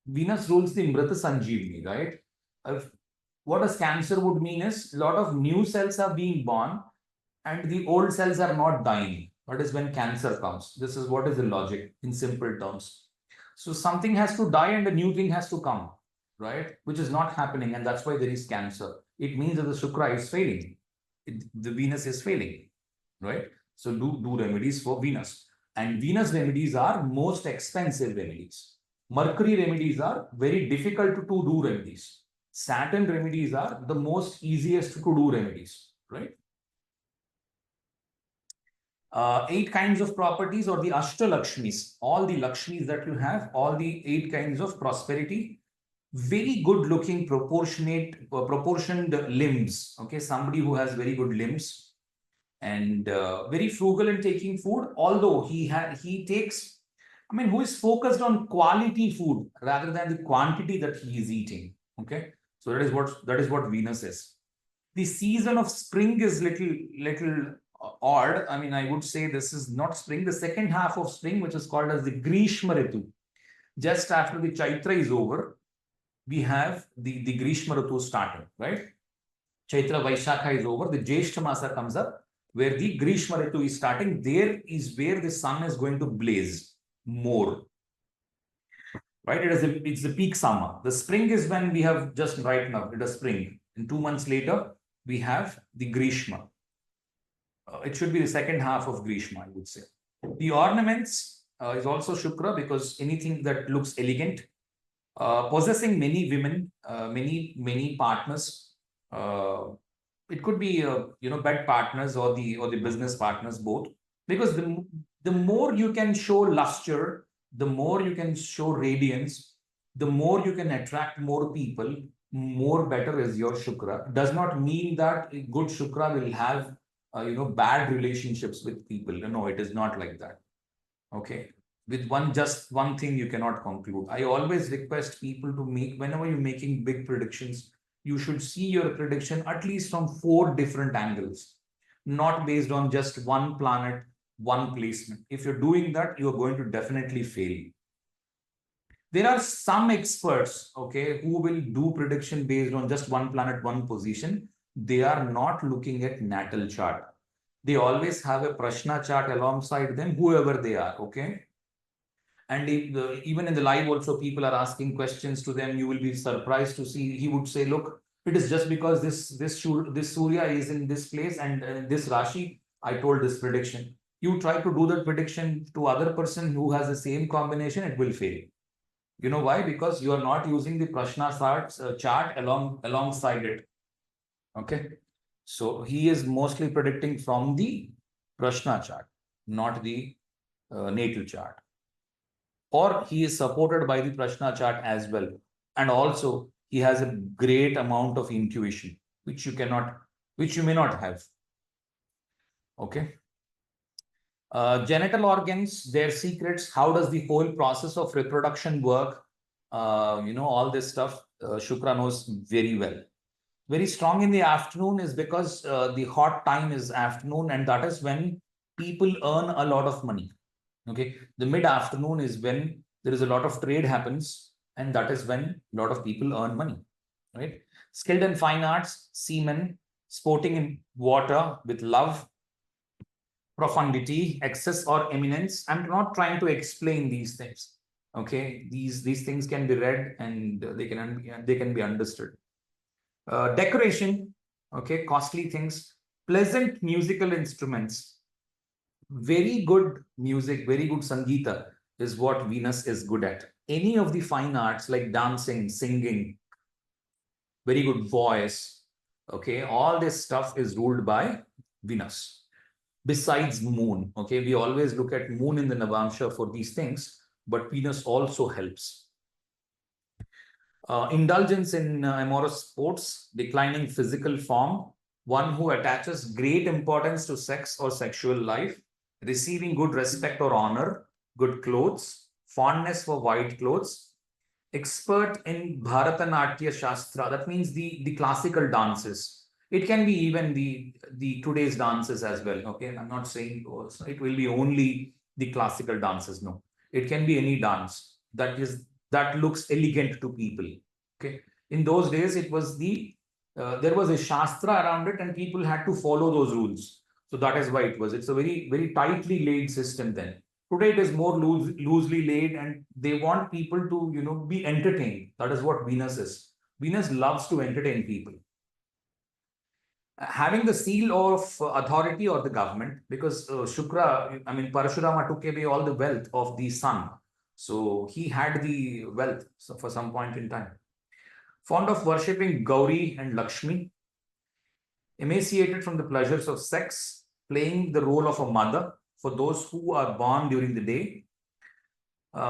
Venus rules the Mrita Sanjeevani, right? What does cancer would mean is a lot of new cells are being born and the old cells are not dying. That is when cancer comes. This is what is the logic in simple terms. So something has to die and a new thing has to come, right? Which is not happening, and that's why there is cancer. It means that the Shukra is failing. The Venus is failing, right? So do remedies for Venus. And Venus remedies are most expensive remedies. Mercury remedies are very difficult to do remedies. Saturn remedies are the most easiest to do remedies, right? 8 kinds of properties, or the Ashtalakshmis, all the Lakshmis that you have, all the 8 kinds of prosperity, very good looking, proportioned limbs. Okay, somebody who has very good limbs, and very frugal in taking food, although he takes, who is focused on quality food rather than the quantity that he is eating. Okay, so that is what Venus is. The season of spring is little odd. I would say this is not spring. The second half of spring, which is called as the Grishma Ritu, just after the Chaitra is over, we have the Grishma Ritu starting, right? Chaitra Vaishakha is over, the Jyeshtha Masa comes up, where the Grishma Ritu is starting. There is where the sun is going to blaze more, right? It's the peak summer. The spring is when we have just right now, it is spring. And 2 months later, we have the Grishma. It should be the second half of Grishma, I would say. The ornaments is also Shukra, because anything that looks elegant, possessing many women, many partners. It could be bed partners or the business partners, both, because the The more you can show luster, the more you can show radiance, the more you can attract more people, more better is your Shukra. Does not mean that a good Shukra will have bad relationships with people. No, it is not like that. Okay. With just one thing you cannot conclude. I always request people to make, whenever you're making big predictions, you should see your prediction at least from 4 different angles, not based on just one planet, one placement. If you're doing that, you're going to definitely fail. There are some experts, okay, who will do prediction based on just one planet, one position. They are not looking at natal chart. They always have a Prashna chart alongside them, whoever they are, okay? And even in the live also, people are asking questions to them. You will be surprised to see, he would say, look, it is just because this Surya is in this place and this Rashi, I told this prediction. You try to do that prediction to other person who has the same combination, it will fail. You know why? Because you are not using the Prashna chart alongside it. Okay. So he is mostly predicting from the Prashna chart, not the natal chart. Or he is supported by the Prashna chart as well. And also he has a great amount of intuition, which you may not have. Okay. Genital organs, their secrets, how does the whole process of reproduction work? All this stuff, Shukra knows very well. Very strong in the afternoon is because the hot time is afternoon, and that is when people earn a lot of money. Okay, the mid-afternoon is when there is a lot of trade happens, and that is when a lot of people earn money, right? Skilled in fine arts, seamen, sporting in water with love, profundity, excess or eminence. I'm not trying to explain these things. Okay, these things can be read and they can be understood. Decoration, okay, costly things, pleasant musical instruments, very good music, very good Sangeeta is what Venus is good at. Any of the fine arts like dancing, singing, very good voice, okay, all this stuff is ruled by Venus. Besides moon, okay, we always look at moon in the Navamsha for these things, but Venus also helps. Indulgence in amorous sports, declining physical form, one who attaches great importance to sex or sexual life, receiving good respect or honor, good clothes, fondness for white clothes, expert in Bharatanatyam Shastra, that means the classical dances. It can be even the today's dances as well. Okay, I'm not saying it will be only the classical dances. No, it can be any dance that looks elegant to people. Okay, in those days it was there was a shastra around it, and people had to follow those rules. So that is why it's a very, very tightly laid system then. Today it is more loosely laid, and they want people to be entertained. That is what Venus is. Venus loves to entertain people. Having the seal of authority or the government, because Parashurama took away all the wealth of the sun. So he had the wealth for some point in time. Fond of worshipping Gauri and Lakshmi. Emaciated from the pleasures of sex, playing the role of a mother for those who are born during the day.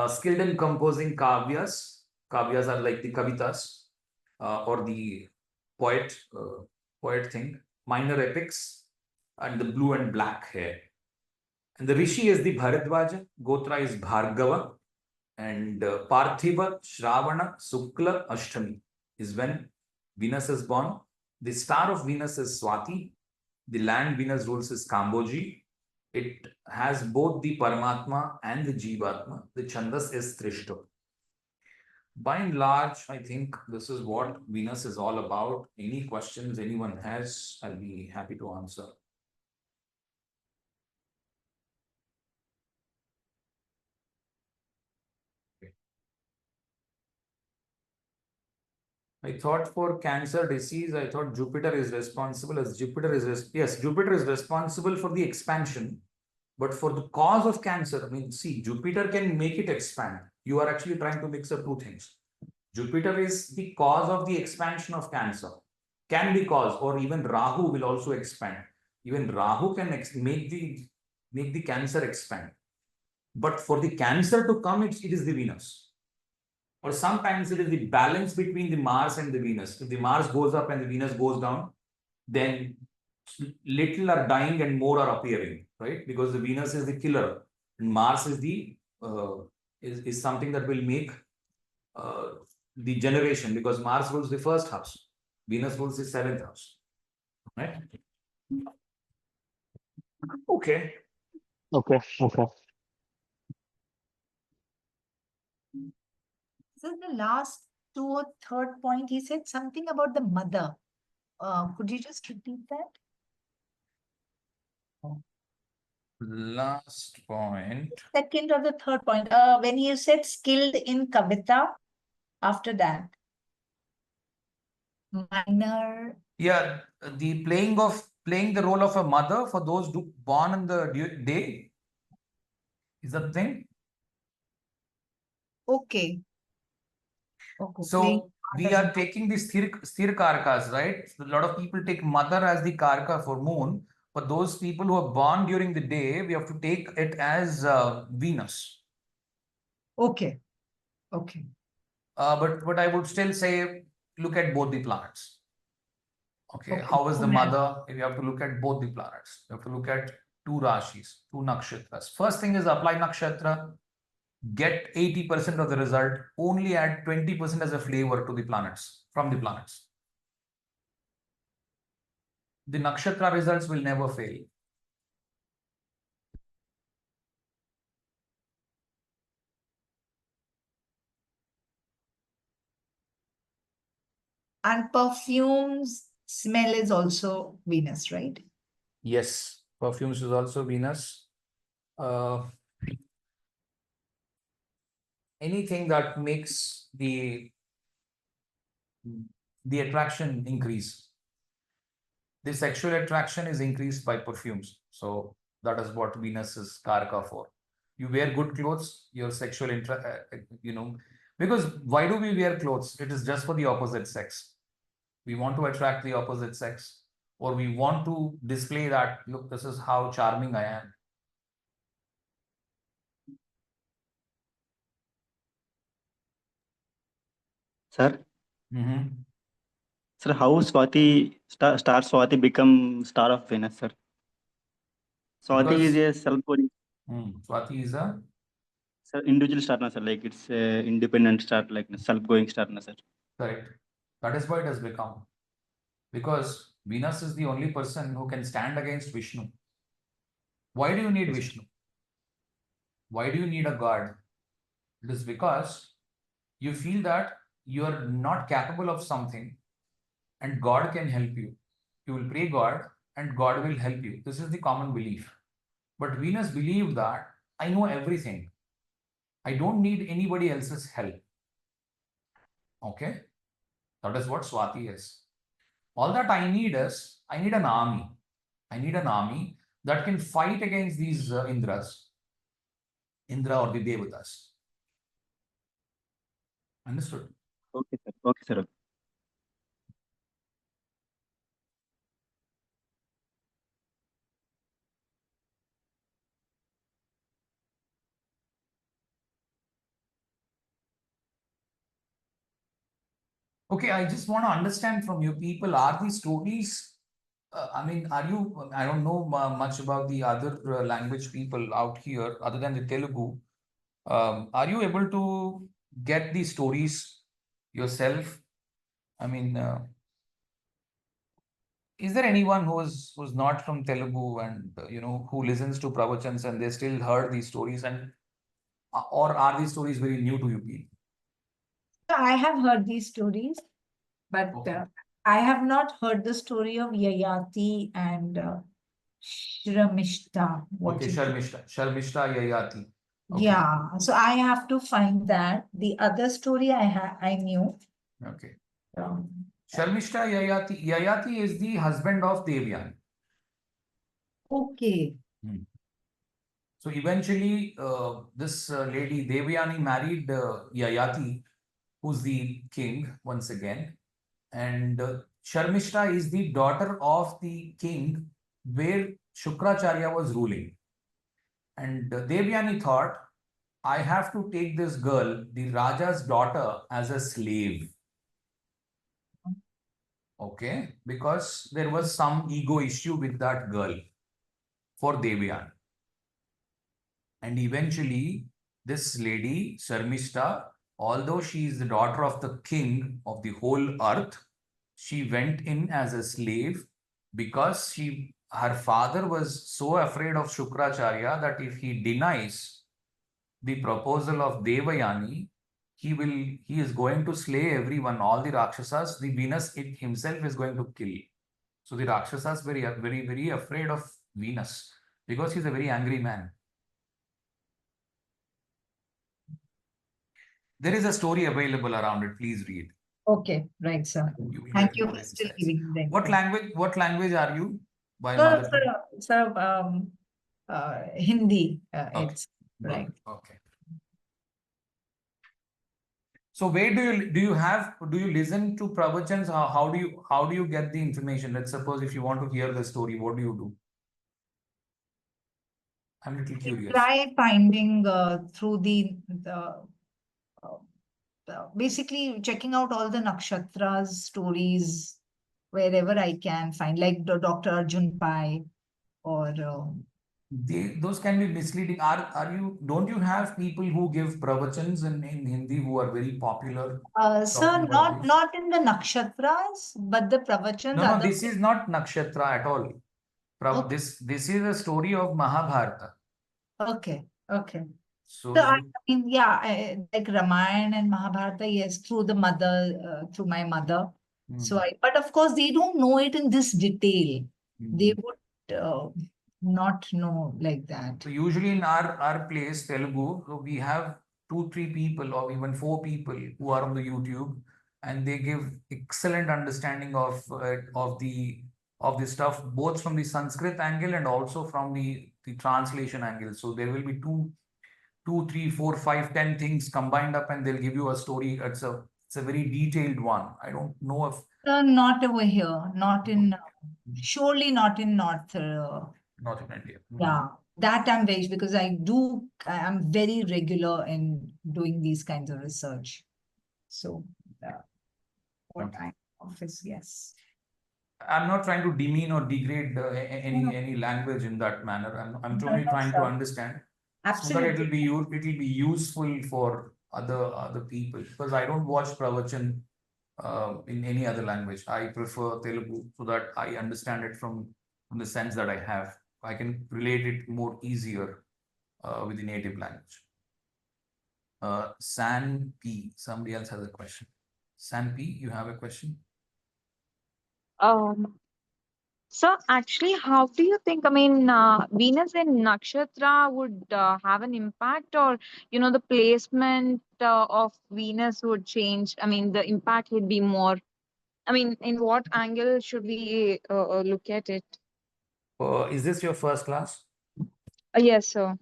Skilled in composing kavyas. Kavyas are like the kavitas or the poet thing. Minor epics, and the blue and black hair. And the Rishi is the Bharadwaja, Gotra is Bhargava, and Parthiva, Shravana, Sukla, Ashtami is when Venus is born. The star of Venus is Swati. The land Venus rules is Kamboji. It has both the Paramatma and the Jivatma. The Chandas is Trishta. By and large, I think this is what Venus is all about. Any questions anyone has, I'll be happy to answer. Okay. I thought for cancer disease, I thought Jupiter is responsible Jupiter is responsible for the expansion, but for the cause of cancer, see, Jupiter can make it expand. You are actually trying to mix up two things. Jupiter is the cause of the expansion of cancer, can be cause, or even Rahu will also expand. Even Rahu can make the cancer expand. But for the Cancer to come, it is the Venus. Or sometimes it is the balance between the Mars and the Venus. If the Mars goes up and the Venus goes down, then little are dying and more are appearing, right? Because the Venus is the killer, and Mars is the is something that will make the generation, because Mars rules the first house, Venus rules the seventh house, right? Okay. Okay. Okay. So the last two or third point, he said something about the mother. Could you just repeat that? Last point. Second or the third point. When you said skilled in Kavita, after that. Minor. Yeah, the playing the role of a mother for those born on the day. Is that the thing? Okay. Okay. So we are taking the sthir karkas, right? So a lot of people take mother as the karka for moon. For those people who are born during the day, we have to take it as Venus. Okay. Okay. But I would still say look at both the planets. Okay, Okay. how is the mother? You have to look at both the planets. You have to look at two rashis, two nakshatras. First thing is apply nakshatra, get 80% of the result, only add 20% as a flavor to the planets, from the planets. The nakshatra results will never fail. And perfumes smell is also Venus, right? Yes, perfumes is also Venus. Anything that makes the attraction increase. The sexual attraction is increased by perfumes. So that is what Venus is karka for. You wear good clothes, your sexual because why do we wear clothes? It is just for the opposite sex. We want to attract the opposite sex, or we want to display that, look, this is how charming I am. Sir. Mm-hmm. Sir, how star Swati become star of Venus, sir? Swati is a self-going. Swati is a individual star, na, sir. Like it's a independent star, like self-going star, na, sir. correct. That is why it has become. Because Venus is the only person who can stand against Vishnu. Why do you need Vishnu? Why do you need a god? It is because you feel that you are not capable of something and God can help you. You will pray God and God will help you. This is the common belief. But Venus believed that I know everything. I don't need anybody else's help. Okay? That is what Swati is. All that I need is, I need an army. I need an army that can fight against these Indra or the Devatas. Understood? Okay, sir. Okay, sir. Okay, I just want to understand from you people, are these stories, I mean, I don't know much about the other language people out here other than the Telugu. Are you able to get these stories yourself? I mean, is there anyone who's not from Telugu and, who listens to pravachans and they still heard these stories, and or are these stories very new to you people? I have heard these stories, but Okay. I have not heard the story of Yayati and Shramishta. Okay, Sharmishta Yayati. Okay. Yeah, so I have to find that. The other story I knew. Okay. Um, Sharmishta Yayati. Yayati is the husband of Devayani. okay. So eventually, this lady Devayani married Yayati, who's the king once again. And Sharmishta is the daughter of the king where Shukracharya was ruling. And Devayani thought I have to take this girl, the Raja's daughter, as a slave. Okay, because there was some ego issue with that girl for Devayani. And eventually, this lady, Sharmishta, although she is the daughter of the king of the whole earth, she went in as a slave because her father was so afraid of Shukracharya that if he denies the proposal of Devayani, he is going to slay everyone, all the Rakshasas. The Venus himself is going to kill. So the Rakshasas very, very, very afraid of Venus because he's a very angry man. There is a story available around it. Please read. Okay, right, sir. You will Thank get you more for still insights. giving the What information. language are you by Sir, mother tongue? Hindi, Okay, it's good. right. Okay. So where do you listen to pravachans? How do you get the information? Let's suppose if you want to hear the story, what do you do? I'm a little I curious. try finding through basically checking out all the nakshatras stories wherever I can find, like the Dr. Arjun Pai or Those can be misleading. Don't you have people who give pravachans in Hindi who are very popular talking sir, about this? not in the nakshatras, but the pravachans No, other. this is not nakshatra at all. Okay. This is a story of Mahabharata. Okay. Okay. So So I mean, yeah, like Ramayana and Mahabharata, yes, through the mother, through my mother. So but of course, they don't know it in this detail. They would not know like that. So usually in our place, Telugu, so we have 2-3 people or even 4 people who are on the YouTube, and they give excellent understanding of the stuff both from the Sanskrit angle and also from the translation angle. So there will be two, three, four, 5, 10 things combined up, and they'll give you a story. It's a very detailed one. I don't know if Not over here, not in, surely not in North. not in India. Yeah, that I'm very, because I'm very regular in doing these kinds of research. So, what Okay. I'm office, yes. I'm not trying to demean or degrade No. any language in that manner. I'm No, only no, trying to sir. understand so that Absolutely. it'll be useful for other people, because I don't watch pravachan in any other language. I prefer Telugu so that I understand it from the sense that I have. I can relate it more easier with the native language. San P. Somebody else has a question. San P, you have a question? So actually, how do you think, I mean, Venus in Nakshatra would have an impact, or, the placement of Venus would change? I mean, the impact would be more. I mean, in what angle should we look at it? Is this your first class? Yes, sir.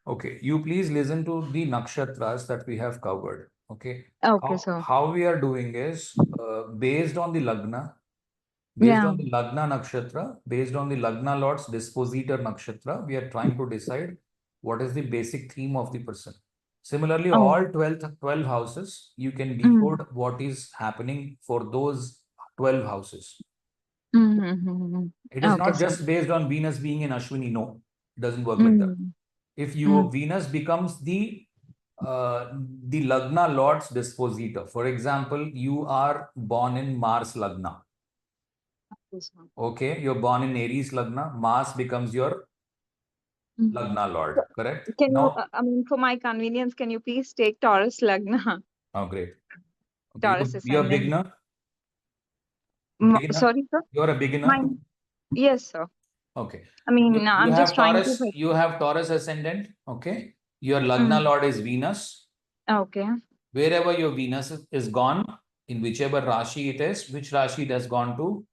Okay, you please listen to the nakshatras that we have covered. Okay, Okay, sir. how we are doing is based on the lagna, Yeah. nakshatra, based on the lagna lord's dispositor nakshatra, we are trying to decide what is the basic theme of the person. Similarly, Oh. all 12 houses, you can Mm. decode what is happening for those 12 houses. Mm-hmm. It is Okay, not sir. just based on Venus being in Ashwini. No, it doesn't work like that. If your Venus becomes the Lagna Lord's dispositor, for example, you are born in Mars Lagna. Okay, you're born in Aries Lagna, Mars becomes your Lagna Lord, correct? Can you, Now, I mean, for my convenience, can you please take Taurus Lagna? oh, great. Okay, Taurus you're a ascendant. beginner? Sorry, sir? You're a beginner? Yes, sir. Okay. I mean, You I'm just have trying to. You have Taurus ascendant. Okay. Your Lagna Lord is Venus. Okay. Wherever your Venus is gone, in whichever Rashi it is, which Rashi it has gone to?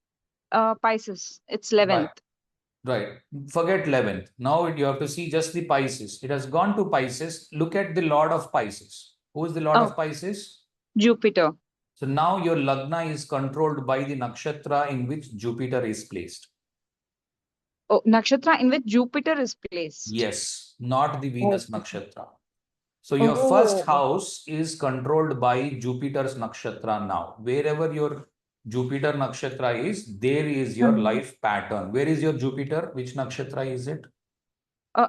Pisces. It's 11th. Right. Forget 11th. Now you have to see just the Pisces. It has gone to Pisces. Look at the Lord of Pisces. Who is the Lord of Pisces? Jupiter. So now your Lagna is controlled by the nakshatra in which Jupiter is placed. Oh, nakshatra in which Jupiter is placed. Yes, not the Venus nakshatra. So your first Oh, house is controlled by Jupiter's nakshatra now. Wherever your Jupiter nakshatra is, there is your life pattern. Where is your Jupiter? Which nakshatra is it?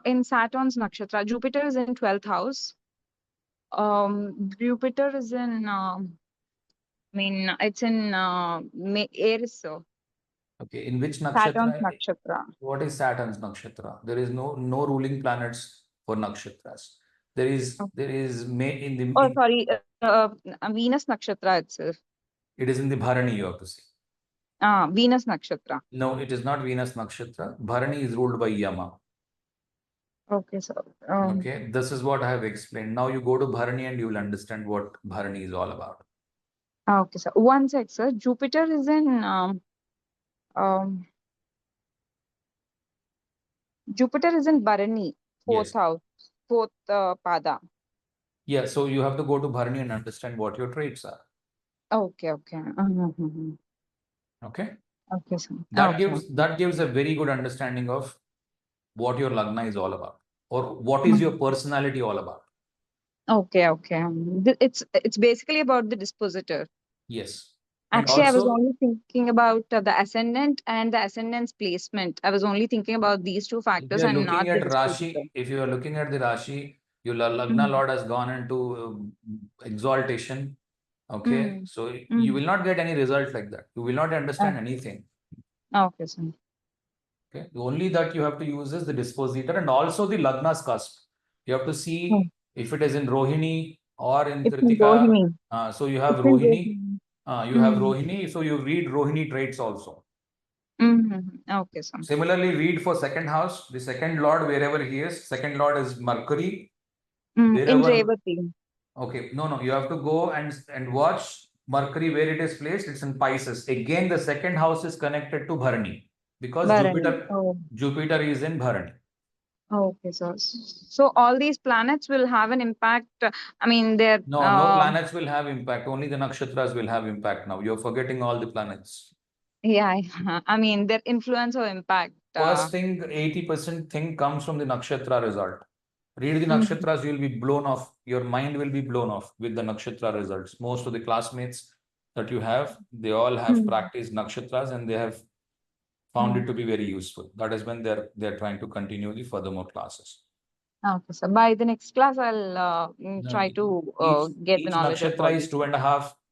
in Saturn's nakshatra, Jupiter is in 12th house. Jupiter is in, it's in Aries, so Okay, in which Saturn's nakshatra? nakshatra. What is Saturn's nakshatra? There is no ruling planets for nakshatras. There is may in the Oh, sorry, Venus nakshatra itself. it is in the Bharani, you have to say. Venus nakshatra. No, it is not Venus nakshatra. Bharani is ruled by Yama. Okay, so Okay, this is what I have explained. Now you go to Bharani and you will understand what Bharani is all about. okay, so one sec, sir. Jupiter is in um, Bharani, Yes. fourth house, fourth pada. Yeah, so you have to go to Bharani and understand what your traits are. Okay, okay. Okay. Okay, sir. That Okay. gives a very good understanding of what your lagna is all about, or what is your personality all about. Okay, okay. It's basically about the dispositor. Yes. And Actually, I was also, only thinking about the ascendant and the ascendant's placement. I was only thinking about these two if factors you are and looking not the at dispositor. Rashi, if you are looking at the Rashi, your lagna Mm. lord has gone into exaltation. Okay. Mm. So you Mm. will not get any result like that. You will not understand Oh, anything. okay, sir. Okay. The only that you have to use is the dispositor and also the lagna's cusp. You have to Oh, see if it is in Rohini or in it's in Kritika. Rohini. So you have It's in Rohini. Rohini. You have Mm. Rohini. So you read Rohini traits also. Okay, sir. Similarly, read for second house. The second lord, wherever he is, second lord is Mercury. In Wherever. Revati. Okay. No. You have to go and watch Mercury where it is placed. It's in Pisces. Again, the second house is connected to Bharani because Bharani. Jupiter is in Bharani. Okay, sir. So all these planets will have an impact. They're No planets will have impact. Only the nakshatras will have impact now. You're forgetting all the planets. yeah. Their influence or impact. First thing, 80% thing comes from the nakshatra result. Read the Mhm. nakshatras, you'll be blown off. Your mind will be blown off with the nakshatra results. Most of the classmates that you have, they all have Mhm. practiced nakshatras and they have found it to be very useful. That is when they're trying to continue the furthermore classes. Okay, so by the next class, I'll No, try to get the each knowledge of nakshatra all is these.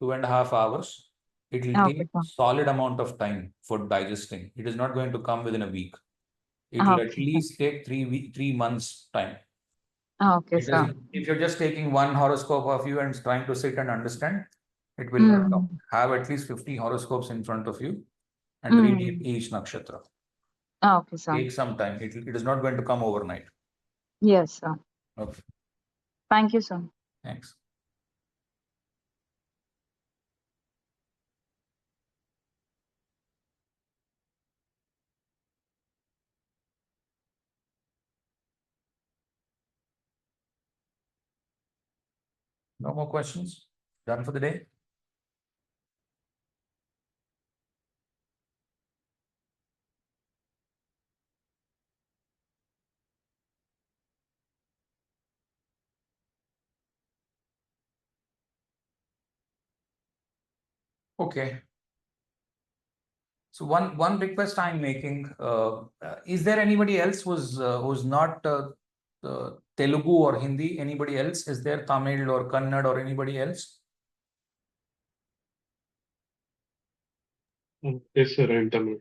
2.5 hours. It will Okay, take sir. solid amount of time for digesting. It is not going to come within a week. It will at Okay, sir. least take 3 months time. Okay, It is, sir. if you're just taking one horoscope of you and trying to sit and understand, it will not come. Mm. Have at least 50 horoscopes in front of you and read Mm. each nakshatra. Okay, sir. Take some time. It is not going to come overnight. Yes, sir. Okay, Thank you, sir. thanks. No more questions? Done for the day? Okay. So one request I'm making, is there anybody else who's not Telugu or Hindi? Anybody else? Is there Tamil or Kannada or anybody else? Yes, sir, I'm Tamil.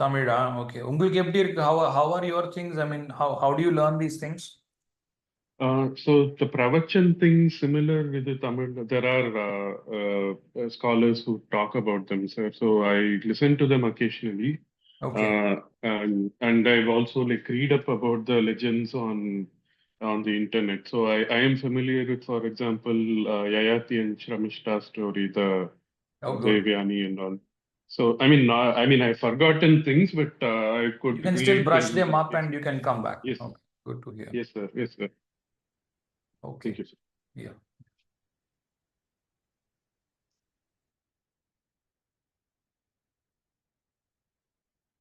Tamil, okay. உங்களுக்கு எப்படி இருக்கு? How are your things? I mean, how do you learn these things? So the Pravachan thing similar with the Tamil. There are scholars who talk about them, sir. So I listen to them occasionally. Okay. And I've also read up about the legends on the internet. So I am familiar with, for example, Yayati and Shramishta story, the Oh, good. Devayani and all. So I've forgotten things, but I could You can still really brush tell you them that. up and you can come back. Yes. Okay. Good to hear. Yes, sir. Yes, sir. Okay. Thank you, sir. Yeah.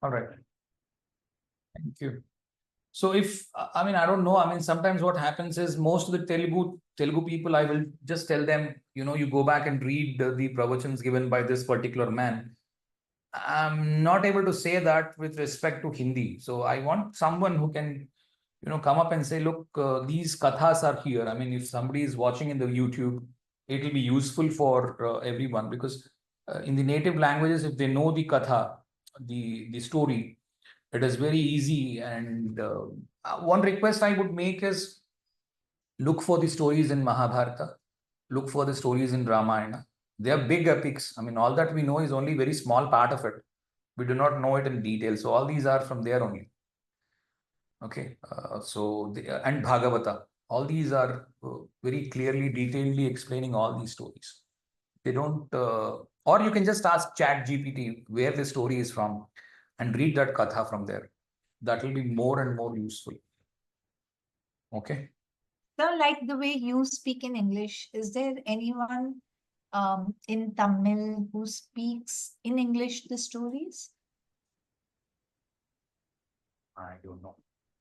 All right. Thank you. So if, I mean, I don't know. I mean, sometimes what happens is most of the Telugu people, I will just tell them, you go back and read the pravachans given by this particular man. I'm not able to say that with respect to Hindi. So I want someone who can, come up and say, look, these kathas are here. I mean, if somebody is watching in the YouTube, it will be useful for everyone, because in the native languages, if they know the katha, the story, it is very easy. And one request I would make is look for the stories in Mahabharata, look for the stories in Ramayana. They are big epics. I mean, all that we know is only very small part of it. We do not know it in detail. So all these are from there only. Okay. And Bhagavata. All these are very clearly, detailedly explaining all these stories. They don't, or you can just ask Chat GPT where the story is from and read that katha from there. That will be more and more useful. Okay. So, like the way you speak in English, is there anyone in Tamil who speaks in English the stories? I don't know.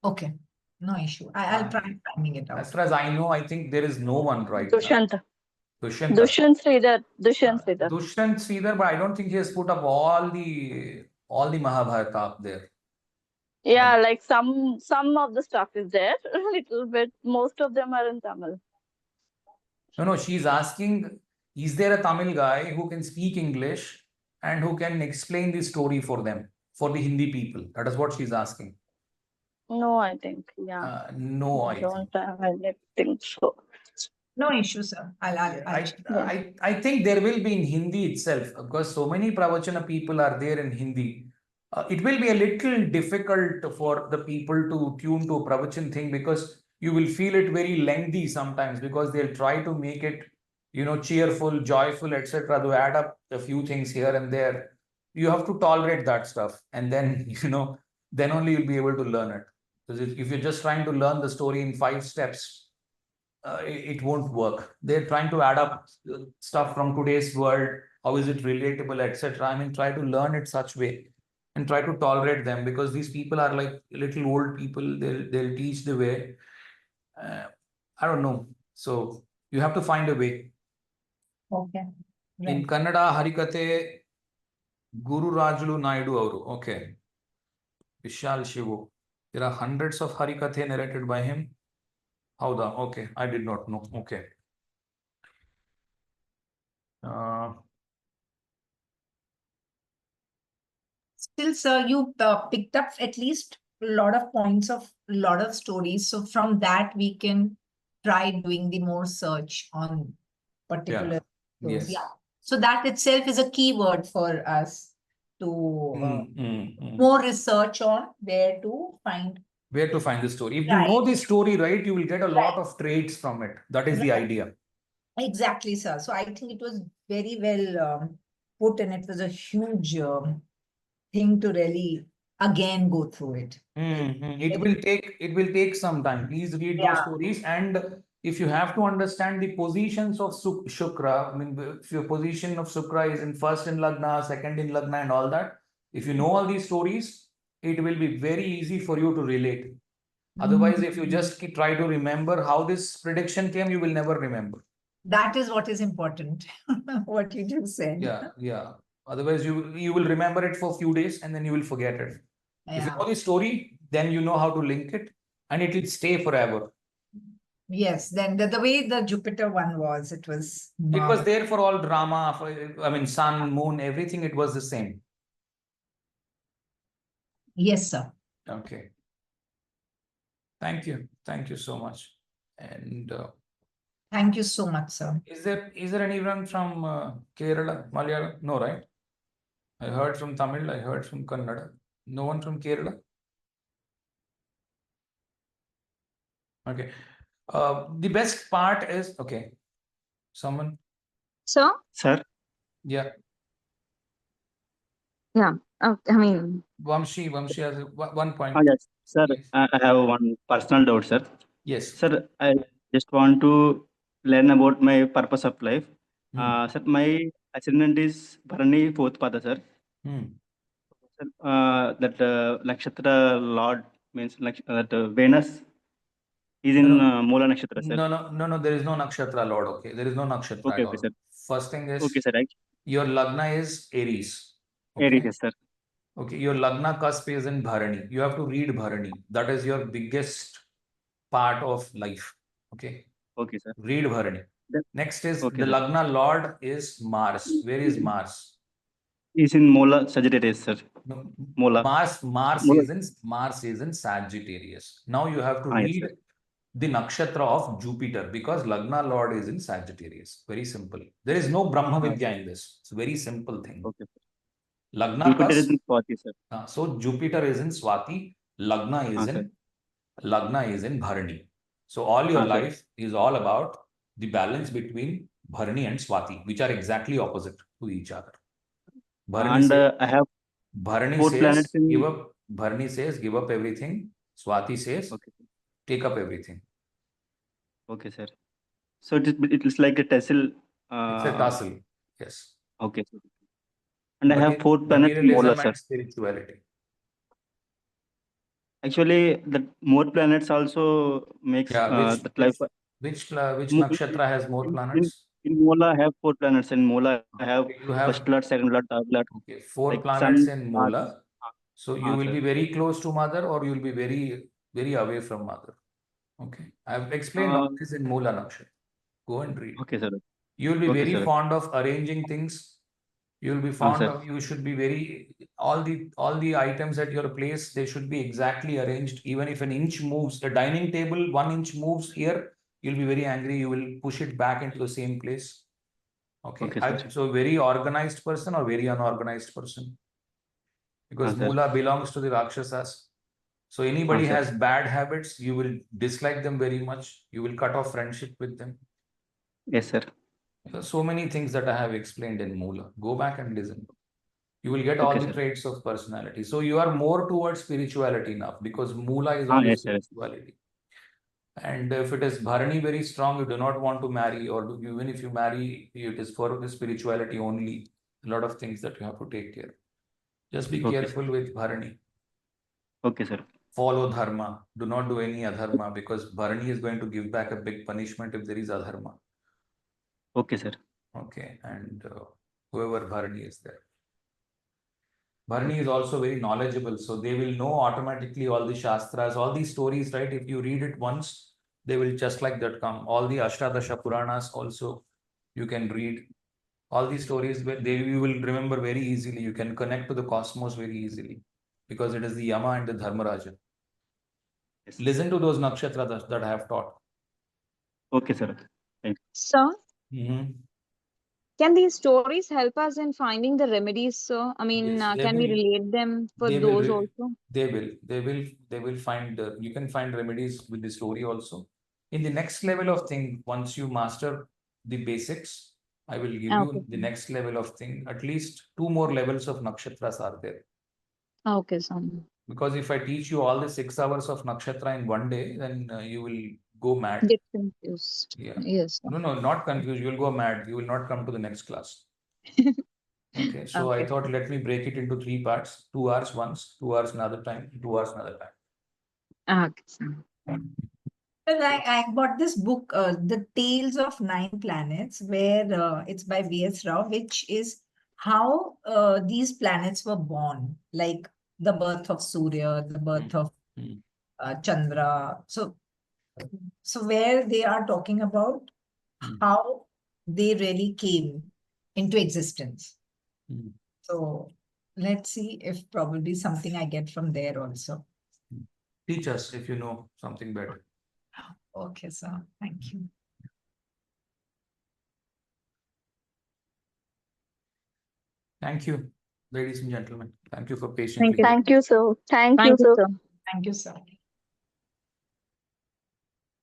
Okay, no issue. I'll try finding it out. As far as I know, I think there is no one right now. Dushyant Sridhar. Dushyant Sridhar, but I don't think he has put up all the Mahabharata up there. Yeah, like some of the stuff is there, a little bit. Most of them are in Tamil. No, she's asking, is there a Tamil guy who can speak English and who can explain the story for them, for the Hindi people? That is what she's asking. No, I think, yeah. No, I think so. No issue, sir. I think there will be in Hindi itself, because so many pravachana people are there in Hindi. It will be a little difficult for the people to tune to a pravachan thing, because you will feel it very lengthy sometimes, because they'll try to make it, cheerful, joyful, etc. to add up a few things here and there. You have to tolerate that stuff, and then, then only you'll be able to learn it. Because if you're just trying to learn the story in 5 steps, it won't work. They're trying to add up stuff from today's world. How is it relatable, etc. I mean, try to learn it such way and try to tolerate them, because these people are like little old people. They'll teach the way. I don't know. So you have to find a way. Okay. In Kannada, Harikate, Guru Rajulu Naidu Avaru. Okay. Vishal Shivu. There are hundreds of Harikathe narrated by him. Howda? Okay, I did not know. Okay. Still, sir, you picked up at least a lot of points of a lot of stories. So from that, we can try doing the more search on particular Yes. Yeah. So that itself is a keyword for us to more research on where to find the story. If you know the story, right, you will get a lot of traits from it. That is the idea. Exactly, sir. So I think it was very well put, and it was a huge thing to really again go through it. It will take some time. Please read those stories, and if you have to understand the positions of Shukra, I mean, if your position of Shukra is in first in Lagna, second in Lagna, and all that, if you know all these stories, it will be very easy for you to relate. Otherwise, if you just try to remember how this prediction came, you will never remember. That is what is important. What you just said. Yeah. Otherwise, you will remember it for a few days and then you will forget it. If you know the story, then you know how to link it, and it will stay forever. Yes, then the way the Jupiter one was, it was there for all drama. I mean, sun, moon, everything. It was the same. Yes, sir. Okay. Thank you so much. And thank you so much, sir. Is there anyone from Kerala, Malayalam? No, right? I heard from Tamil. I heard from Kannada. No one from Kerala. Okay. The best part is someone. Sir. Yeah. Yeah. I mean, Vamshi has one point. Yes, sir. Yes. I have one personal doubt, sir. Yes. Sir, I just want to learn about my purpose of life. Sir, my ascendant is Bharani, 4th pada, sir. That Nakshatra Lord means like that Venus is in Mula Nakshatra, sir. No, there is no Nakshatra Lord, okay? There is no Nakshatra Okay, at okay, all. sir. First thing is, Okay, sir. your Lagna is Aries, Aries, okay? yes, sir. Okay, your Lagna cusp is in Bharani. You have to read Bharani. That is your biggest part of life, okay? Okay, sir. Read Bharani. Then- Next is okay, the sir. Lagna Lord is Mars. Where is Mars? Is in Mula Sagittarius, sir. No, Mula. Mars Mula. is in Sagittarius. Now you have to Yes, read sir. the nakshatra of Jupiter because Lagna Lord is in Sagittarius. Very simple. There is no Brahma Vidya in this. It's a very simple thing. Okay, sir. Lagna Jupiter is cusp. in Swati, sir. So Jupiter is in Swati. Lagna is Sir. in Bharani. So all your Sir. life is all about the balance between Bharani and Swati, which are exactly opposite to each other. Bharani And says, I have Bharani 4 planets says in. give up. Bharani says give up everything. Swati says Okay, sir. take up everything. Okay, sir. So it is like a tassel. It's a tassel. Yes. Okay, sir. And I have 4 planets in Materialism Mola, sir. and spirituality. Actually, the more planets also makes Yeah, that life. which Mo- nakshatra has more in, planets? in Mola, I have 4 planets. In Mola, I have You have first blood, second blood, third blood, 4 like planets Sun, in Mars. Mula. So you will Sir. be very close to mother or you will be very, very away from mother. Okay. I've explained all this in Mula Nakshatra. Go and read. Okay, sir. You will be Okay, very sir. fond of arranging things. You will be fond Sir. of, you should be very, all the items at your place, they should be exactly arranged. Even if an inch moves, the dining table, 1 inch moves here, you'll be very angry. You will push it back into the same place. Okay. Okay, sir. So very organized person or very unorganized person? Because Sir. Mula belongs to the Rakshasas. So anybody Sir. has bad habits, you will dislike them very much. You will cut off friendship with them. Yes, sir. So many things that I have explained in Mula. Go back and listen. You will get all Okay, the sir. traits of personality. So you are more towards spirituality now because Mula is only Yes, sir. spirituality. And if it is Bharani very strong, you do not want to marry, or even if you marry, it is for the spirituality only. A lot of things that you have to take care. Just be Okay, careful with Bharani. Okay, sir. Follow dharma. Do not do any adharma because Bharani is going to give back a big punishment if there is adharma. Okay, sir. Okay, and whoever Bharani is there. Bharani is also very knowledgeable, so they will know automatically all the Shastras, all these stories, right? If you read it once, they will just like that come. All the Ashtadasha Puranas also, you can read. All these stories, you will remember very easily. You can connect to the cosmos very easily because it is the Yama and the Dharmaraja. Yes. Listen to those nakshatras that I have taught. Okay, sir. Thank you. Sir, can these stories help us in finding the remedies, sir? I mean, Yes, can we relate them for they will those also? They will find, you can find remedies with the story also. In the next level of thing, once you master the basics, I will give Okay. you the next level of thing. At least 2 more levels of nakshatras are there. Okay, sir. Because if I teach you all the 6 hours of nakshatra in one day, then you will go mad. Get confused. Yeah. Yes, sir. No, not confused. You will go mad. You will not come to the next class. Okay, so I thought let me break it into 3 parts. 2 hours once, 2 hours another time, 2 hours another time. Okay, sir. Well, I got this book, The Tales of 9 Planets, where it's by V.S. Rao, which is how these planets were born, like the birth of Surya, the birth of Chandra. So where they are talking about how they really came into existence. So let's see if probably something I get from there also. Teach us if you know something better. Okay, sir. Thank you. Thank you, ladies and gentlemen. Thank you for patiently. Thank you, sir. Thank you, Thank you, sir. sir. Thank you, sir.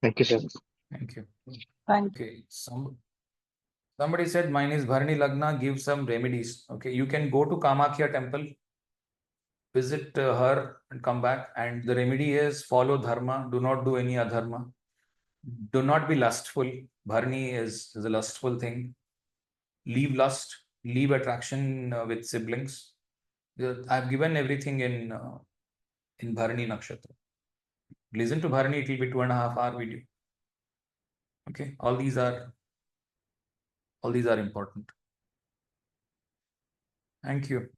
Thank you, sir. Thank you. Thank you. Okay, somebody said mine is Bharani Lagna, give some remedies. Okay, you can go to Kamakhya temple, visit her and come back. And the remedy is follow dharma, do not do any adharma. Do not be lustful. Bharani is a lustful thing. Leave lust, leave attraction with siblings. I've given everything in Bharani Nakshatra. Listen to Bharani, it will be 2.5 hour video. Okay, all these are important. Thank you.